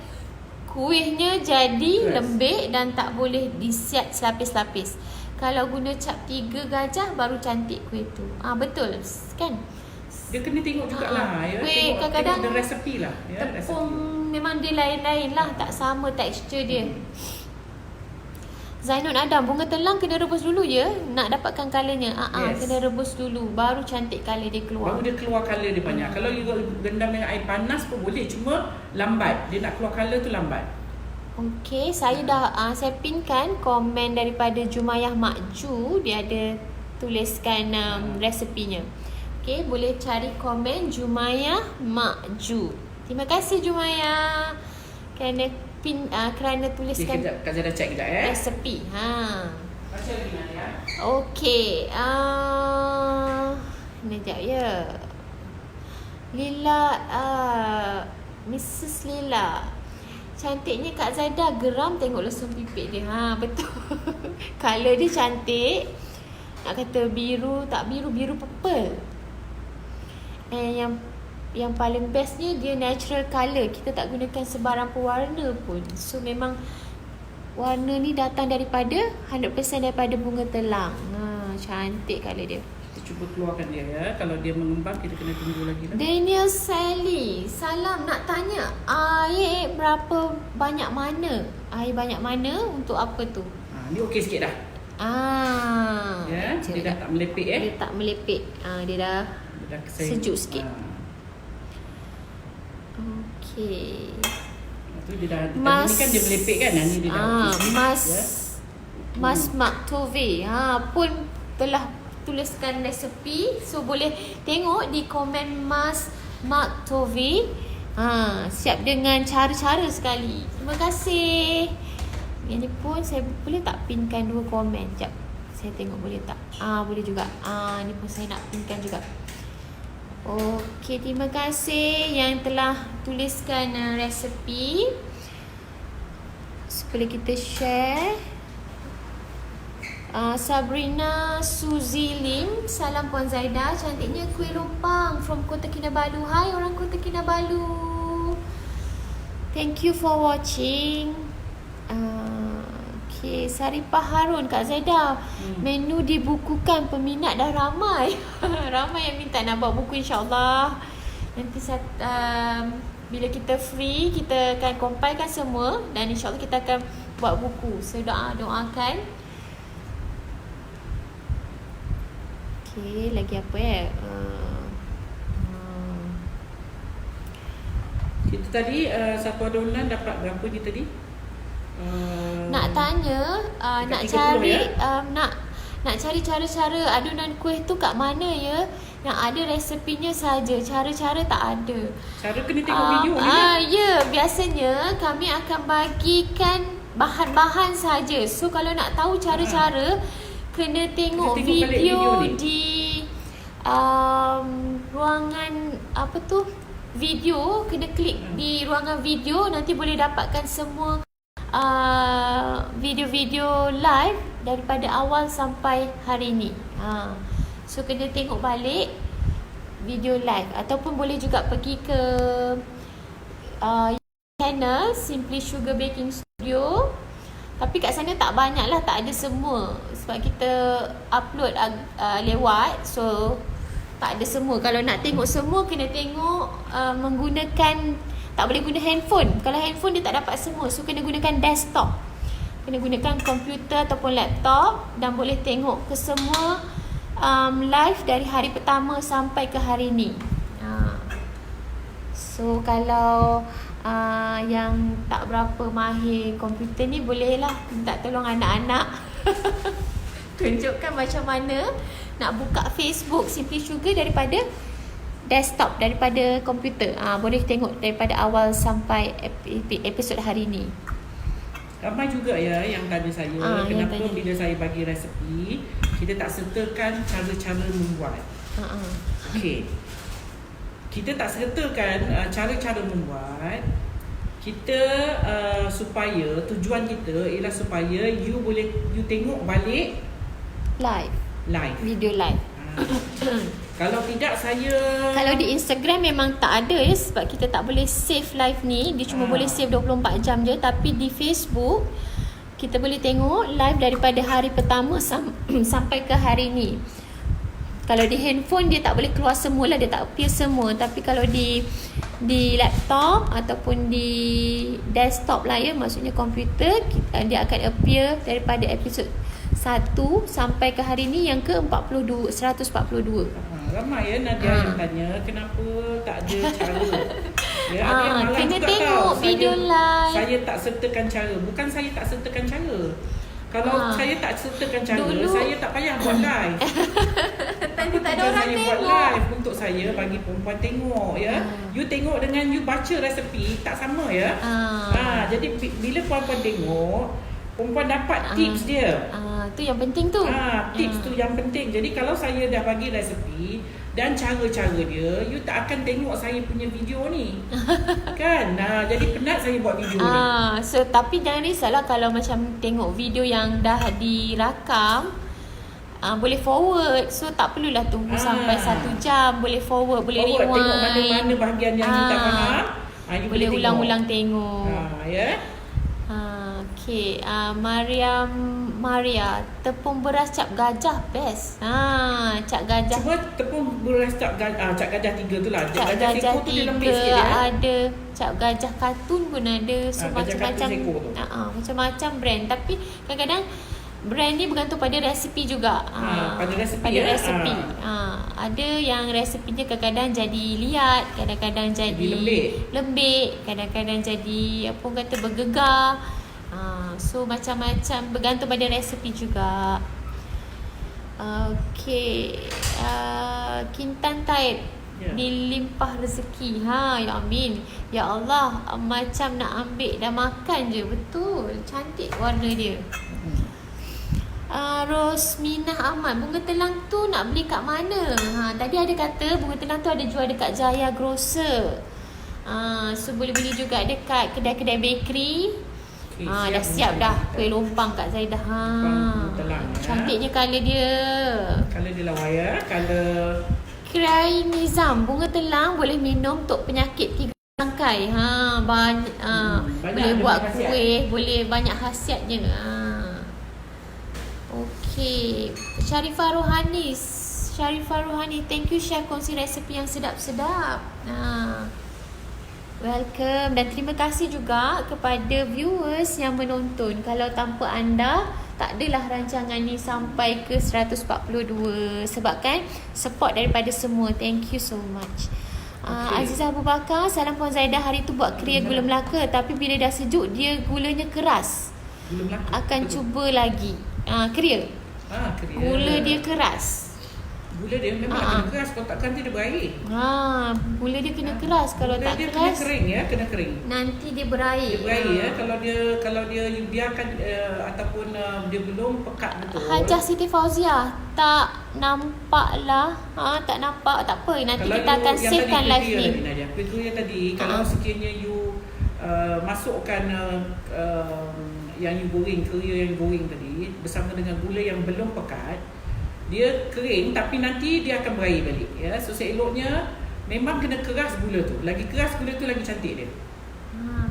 Kuihnya jadi lembik dan tak boleh disiat selapis-lapis. Kalau guna cap 3 gajah baru cantik kuih tu. Betul kan? Dia kena tengok jugalah ya. Kuih kadang-kadang tengok resepi lah ya, tepung resepi. memang dia lain-lain lah, tak sama tekstur dia. Zainul Adam, bunga telang kena rebus dulu ya nak dapatkan colournya. Kena rebus dulu baru cantik colour dia keluar. Baru dia keluar colour dia banyak. Kalau you rendam dengan air panas pun boleh, cuma lambat. Dia nak keluar colour tu lambat. Okey, saya dah saya pinkan komen daripada Jumayah Makju. Dia ada tuliskan resepinya. Okey, boleh cari komen Jumayah Makju. Terima kasih Jumayah kerana tuliskan Kak Zaida check kejap resepi. Baca lagi Nadia. Okey. Ni jap ya. Lila Mrs. Lila. Cantiknya Kak Zaida, geram tengok lesung pipit dia. Betul. Color dia cantik. Nak kata biru, tak biru, biru purple. Yang yang paling bestnya dia natural colour. Kita tak gunakan sebarang pewarna pun. So memang warna ni datang daripada 100% daripada bunga telang. Cantik colour dia. Kita cuba keluarkan dia ya. Kalau dia mengembang kita kena tunggu lagi lah. Daniel Sally, salam, nak tanya air berapa banyak mana? Air banyak mana untuk apa tu? Ni okey sikit dah. Ya, dia dah tak melepit Dia tak melepit. Dia dah sejuk sikit. Okey. Tu dia dah Mas, ni kan dia melepit kan. Ni dia dah okey. Mas Mark Tove pun telah tuliskan resepi. So boleh tengok di komen Mas Mark Tove. Siap dengan cara-cara sekali. Terima kasih. Ini pun saya boleh tak pinkan 2 komen. Sekejap. Saya tengok boleh tak. Boleh juga. Ni pun saya nak pinkan juga. Okey, terima kasih yang telah tuliskan resepi. Boleh kita share. Sabrina Suzy Lim, salam Puan Zaida, cantiknya kuih lumpang from Kota Kinabalu. Hai orang Kota Kinabalu. Thank you for watching. Okay, Saripah Harun, Kak Zaida, menu dibukukan, peminat dah ramai. Ramai yang minta nak buat buku, insyaAllah. Nanti bila kita free, kita akan compilekan semua dan insyaAllah kita akan buat buku. So doakan. Okay, lagi apa Kita tadi satu adunan dapat berapa ni tadi? Nak tanya, nak cari nak cari cara-cara adunan kuih tu kat mana ya? Yang ada resepinya saja, cara-cara tak ada. Cara kena tengok video ni. Ya, biasanya kami akan bagikan bahan-bahan saja. So kalau nak tahu cara-cara, kena tengok video di ruangan apa tu? Video, kena klik di ruangan video, nanti boleh dapatkan semua video-video live daripada awal sampai hari ni. So kena tengok balik video live ataupun boleh juga pergi ke channel Simply Sugar Baking Studio. Tapi kat sana tak banyak lah, tak ada semua sebab kita upload lewat, so tak ada semua. Kalau nak tengok semua kena tengok menggunakan, tak boleh guna handphone. Kalau handphone dia tak dapat semua, so kena gunakan desktop. Kena gunakan komputer ataupun laptop dan boleh tengok ke semua live dari hari pertama sampai ke hari ni. So kalau yang tak berapa mahir komputer ni, bolehlah minta tolong anak-anak tunjukkan macam mana nak buka Facebook Simply Sugar daripada desktop, daripada komputer. Boleh tengok daripada awal sampai episod hari ni. Ramai juga ya yang tanya saya, kenapa bila saya bagi resepi kita tak sertakan cara-cara membuat. Okey. Kita tak sertakan cara-cara membuat. Kita supaya tujuan kita ialah supaya you tengok balik live. Video live. Kalau tidak kalau di Instagram memang tak ada ya, sebab kita tak boleh save live ni. Dia cuma boleh save 24 jam je. Tapi di Facebook kita boleh tengok live daripada hari pertama sampai ke hari ni. Kalau di handphone dia tak boleh keluar semua lah, dia tak appear semua. Tapi kalau di laptop ataupun di desktop lah ya, maksudnya komputer, dia akan appear daripada episod 1 sampai ke hari ni yang ke-42, 142. Ramai ya Nadia yang tanya kenapa tak ada cara. Ya, ada yang malas kena juga tengok video live. Saya tak sertakan cara. Bukan saya tak sertakan cara. Kalau saya tak sertakan cara, saya tak payah buat live. Tapi tak ada orang tengok. Saya buat live untuk saya bagi perempuan tengok ya. You tengok dengan you baca resepi tak sama ya. Jadi bila perempuan tengok, perempuan dapat tips dia. Tu yang penting tu. Tips tu yang penting. Jadi kalau saya dah bagi resepi dan cara-cara dia, you tak akan tengok saya punya video ni. Kan? Jadi penat saya buat video ni. So tapi jangan risaulah kalau macam tengok video yang dah dirakam. boleh forward. So tak perlulah tunggu sampai 1 jam. Boleh forward, boleh Forward, rewind. tengok mana-mana bahagian yang you tak faham. You boleh ulang-ulang tengok. Ya. Okay. Maria, tepung beras cap gajah best. Cap gajah. Cuma tepung beras cap gajah 3 tu lah. Cap Gajah gajah seko tu dia lembik 3 sikit ya. ada. Cap gajah kartun pun ada. So Gajah macam-macam kartun seko tu. macam-macam brand. Tapi kadang-kadang brand ni bergantung pada resipi juga. Pada resipi pada ya. resipi. Ada yang resipinya kadang-kadang jadi liat, kadang-kadang jadi lembik, kadang-kadang jadi apa orang kata bergegar. So macam-macam bergantung pada resipi juga. Okay. Kintan Taib. Dilimpah rezeki. Ya amin. Ya Allah, macam nak ambil dah makan je. Betul. Cantik warna dia. Rosminah Ahmad, bunga telang tu nak beli kat mana? Tadi ada kata bunga telang tu ada jual dekat Jaya Grocer. So boleh beli juga dekat kedai-kedai bakery. Dah siap dah kuih lompang Kak Zaidah. Cantiknya colour dia. Colour dia lawa ya. Colour Kirai Nizam, bunga telang boleh minum untuk penyakit 3 rangkai. Banyak, boleh buat kuih, boleh banyak khasiatnya. Okay. Sharifah Rohani, thank you Chef kongsi resepi yang sedap-sedap. Welcome dan terima kasih juga kepada viewers yang menonton. Kalau tanpa anda, tak adalah rancangan ni sampai ke 142 sebabkan support daripada semua. Thank you so much. Azizah Abu Bakar, salam Puan Zaidah. Hari tu buat keria gula Melaka, tapi bila dah sejuk dia gulanya keras. Gula Melaka. Akan cuba lagi. Keria. Keria. Gula dia keras. Gula dia memang kena keras, kalau takkan dia berair. Gula dia kena keras. Kalau gula tak dia keras, kena kering ya, kena kering. nanti dia berair. Dia berair ya. Kalau dia you biarkan ataupun dia belum pekat betul. Hajah Siti Fauziah, tak nampak lah. Tak nampak, tak apa. Nanti kalau kita akan savekan live ni. Kuih tadi, kalau sekiranya you masukkan yang you goreng, keria yang you goreng tadi bersama dengan gula yang belum pekat, dia kering tapi nanti dia akan berair balik ya. So seeloknya memang kena keras gula tu. Lagi keras gula tu lagi cantik dia.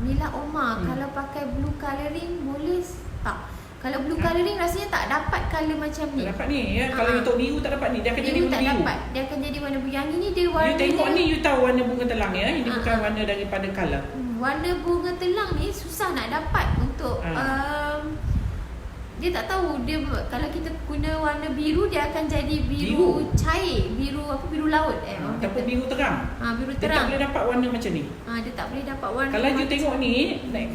Mila Omar, kalau pakai blue colouring boleh tak? Kalau blue colouring rasanya tak dapat colour macam ni. Tak dapat ni ya. Kalau untuk biru tak dapat ni, dia akan jadi Biru warna tak biru. dapat. Dia akan jadi warna biru. Yang ini dia warna. You tengok ni, you tahu warna bunga telang ya. Ini bukan warna daripada colour. Warna bunga telang ni susah nak dapat untuk dia tak tahu dia kalau kita guna warna biru dia akan jadi biru cair, biru laut ataupun biru terang. Biru Dia tak terang. boleh dapat warna macam ni. Dia tak boleh dapat warna. Kalau you tengok ni,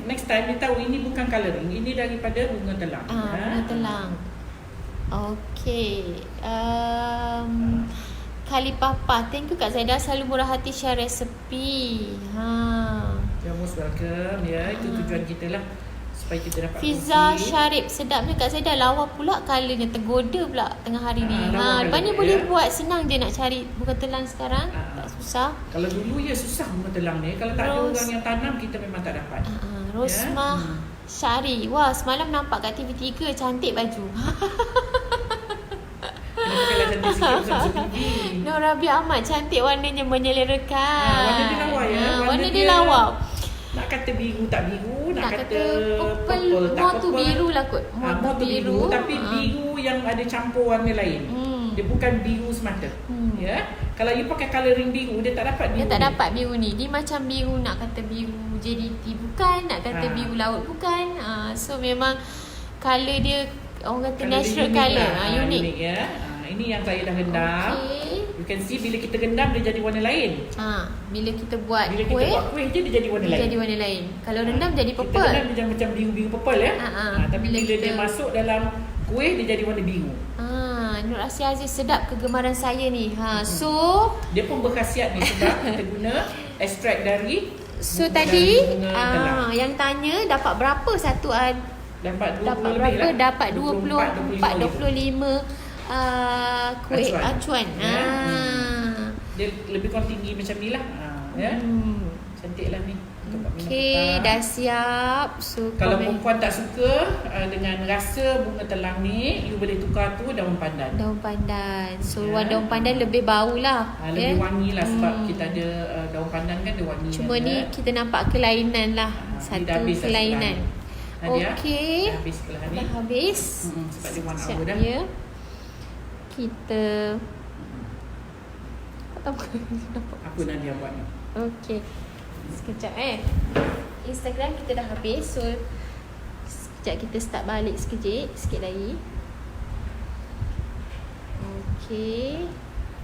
next time you tahu ini bukan colouring. Ini daripada bunga telang. Bunga telang. Okay. Kali Papa, thank you Kak Zaidah, selalu murah hati share resepi. You're most welcome ya. Itu tujuan kita lah, supaya kita dapat Fiza kongsi. Syarif, sedapnya Kak Zaidah, lawa pula colournya, tergoda pula tengah hari ni. Lepas ni boleh buat, senang je nak cari bunga telang sekarang. Tak susah. Kalau dulu ya susah bunga telang ni. Kalau tak ada orang yang tanam, kita memang tak dapat. Rosmah Syari, wah semalam nampak kat TV3, cantik baju. Kalau cantik sikit pasal TV. Nur Rabi Ahmad, cantik warnanya menyelerakan. Warna dia lawa ya. Warna dia lawa. Nak kata biru tak biru, nak kata purple tak more tu purple. biru lah kot. More tu biru, tapi biru yang ada campur warna lain. Dia bukan biru semata. Ya. Kalau you pakai colouring biru, dia tak dapat biru. Dia tak dapat biru ni. Dia macam biru, nak kata biru JDT bukan, nak kata biru laut bukan. So memang colour dia orang kata natural colour. Unik ya. Ini yang saya dah rendam. You can see bila kita rendam dia jadi warna lain. Bila kita buat kuih, je dia jadi warna lain. Jadi warna lain. Kalau rendam jadi purple. Kita rendam dia macam biru-biru purple ya. Tapi bila dia masuk dalam kuih dia jadi warna biru. Nur Asia Aziz, sedap kegemaran saya ni. So dia pun berkhasiat ni sebab kita guna ekstrak dari tadi yang tanya dapat berapa satu dapat 20 dapat lebih berapa? lah. Dapat 24 25 kuih acuan. Dia lebih kurang tinggi macam ni lah. Ya. Cantik lah ni. tempat minum Okey, petang. dah siap. So, Kalau komen perempuan tak suka dengan rasa bunga telang ni, you boleh tukar tu daun pandan. daun pandan. So, Ya. daun pandan lebih bau lah. Lebih wangi lah sebab kita ada daun pandan kan dia wangi. Cuma ni kita nampak kelainan lah. ni Satu dah habis dah kelainan. Nadia, Okey. dah habis sebelah ni. Dah habis. Sebab dia 1 Siap hour dah. ya. Kita tak tahu Apa Nadia buat ni? Okey. Sekejap Instagram kita dah habis. So sekejap kita start balik sikit lagi. Okey.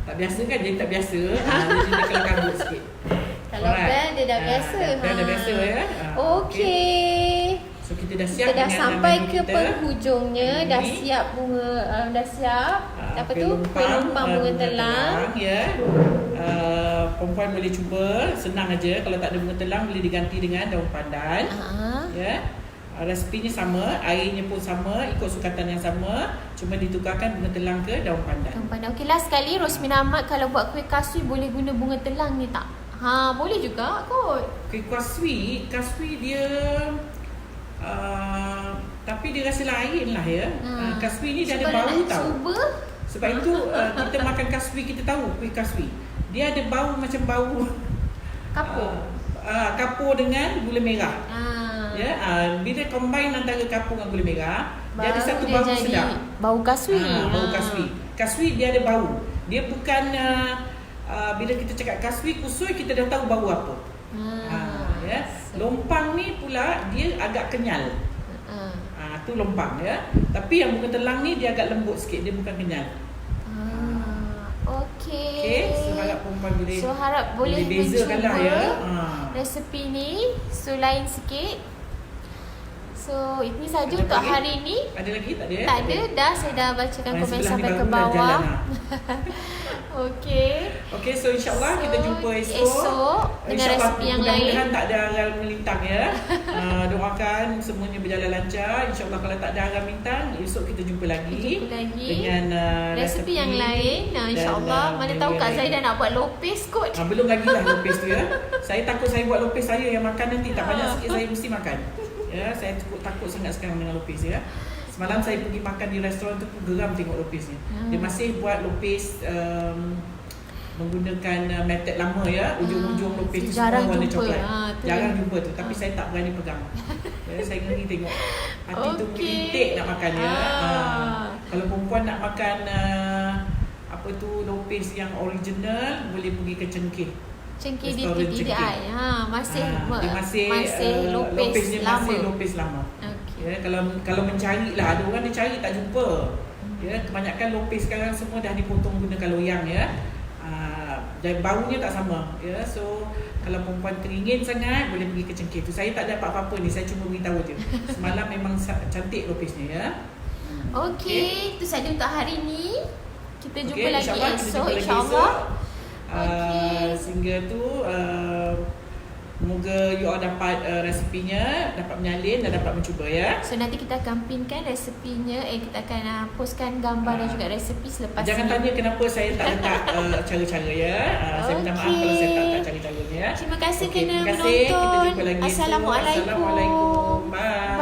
Tak biasa kan? Dia tak biasa. Jadi dia kena kabut sikit. Kalau bel dia dah biasa. Bel dah biasa ya. Okey. So kita dah siap Kita dah dengan sampai menu ke kita. penghujungnya. Ini. Dah siap bunga, dah siap. Apa tu? Kuih lumpang bunga telang. Ya. Perempuan boleh cuba, senang aja. Kalau tak ada bunga telang boleh diganti dengan daun pandan. Ya. Resepinya sama, airnya pun sama, ikut sukatan yang sama, cuma ditukarkan bunga telang ke daun pandan. Daun pandan. Okey, last sekali Rosmina Ahmad kalau buat kuih kaswi boleh guna bunga telang ni tak? Boleh juga kot. Kuih kaswi dia tapi dia rasa lain lah ya. Kaswi ni dia ada Cuba bau nak tau. cuba. Sebab itu kita makan kaswi, kita tahu kuih kaswi. Dia ada bau macam bau Kapur. kapur dengan gula merah. Ya. Bila combine antara kapur dengan gula merah, dia ada satu dia bau jadi sedap. Bau kaswi. Bau kaswi. Kaswi dia ada bau. Dia bukan bila kita cakap kaswi kusui kita dah tahu bau apa. Ya. Lompang ni pula dia agak kenyal. Tu lompang ya. Tapi yang bunga telang ni dia agak lembut sikit, dia bukan kenyal. Okey. So harap perempuan boleh bezakan lah mencuba ya. resepi ni. So lain sikit. So ini saja Ada untuk lagi? hari ni. Ada lagi tak ada ya? Tak ada dah, saya dah bacakan Yang komen sebelah sampai ni ke baru dah bawah. jalan, Okey. Okey, so insyaAllah kita jumpa esok. Esok dengan InsyaAllah, resepi yang mudah-mudahan lain. tak ada haral melintang ya. Doakan semuanya berjalan lancar. InsyaAllah kalau tak ada haral melintang, esok kita jumpa lagi. Jumpa lagi Dengan resepi yang lain. dan, InsyaAllah. Mana tahu yang Kak lain. Zaidah nak buat lopis kot. Belum lagi lah lopis tu ya. Saya takut saya buat lopis saya yang makan nanti tak banyak sikit saya mesti makan. Ya, saya takut sangat sekarang dengan lopis ya. Semalam saya pergi makan di restoran tu geram tengok lopisnya. Dia masih buat lopis menggunakan method lama ya. Ujung-ujung lopis tu semua warna coklat. Jarang jumpa tu, tapi saya tak berani pegang. Ya, saya ngeri tengok. Hati tu merintik nak makan ya. Kalau perempuan nak makan apa tu lopis yang original, boleh pergi ke Cengkeh. Cengkeh di Restoran TTI. Dia masih lopis lopisnya lama. masih lopis lama. Okey. Ya, kalau mencari lah, ada orang dia cari tak jumpa. Ya, kebanyakan lopis sekarang semua dah dipotong gunakan loyang ya. Dan baunya tak sama. Ya, so kalau perempuan teringin sangat boleh pergi ke Cengkeh tu. Saya tak dapat apa-apa ni, saya cuma beritahu je. Semalam memang cantik lopisnya ya. Okey, itu saja untuk hari ni. Kita jumpa lagi InsyaAllah kita esok jumpa lagi insya-Allah. Sehingga tu semoga you all dapat resepinya, dapat menyalin dan dapat mencuba ya. So nanti kita akan pinkan resepinya. Kita akan postkan gambar dan juga resepi selepas Jangan ni. tanya kenapa saya tak letak cara-cara ya. Saya minta maaf kalau saya tak letak cara-caranya ya. Terima kasih Okey, kerana terima kasih. Kita menonton. jumpa lagi esok. Assalamualaikum. Assalamualaikum. Bye.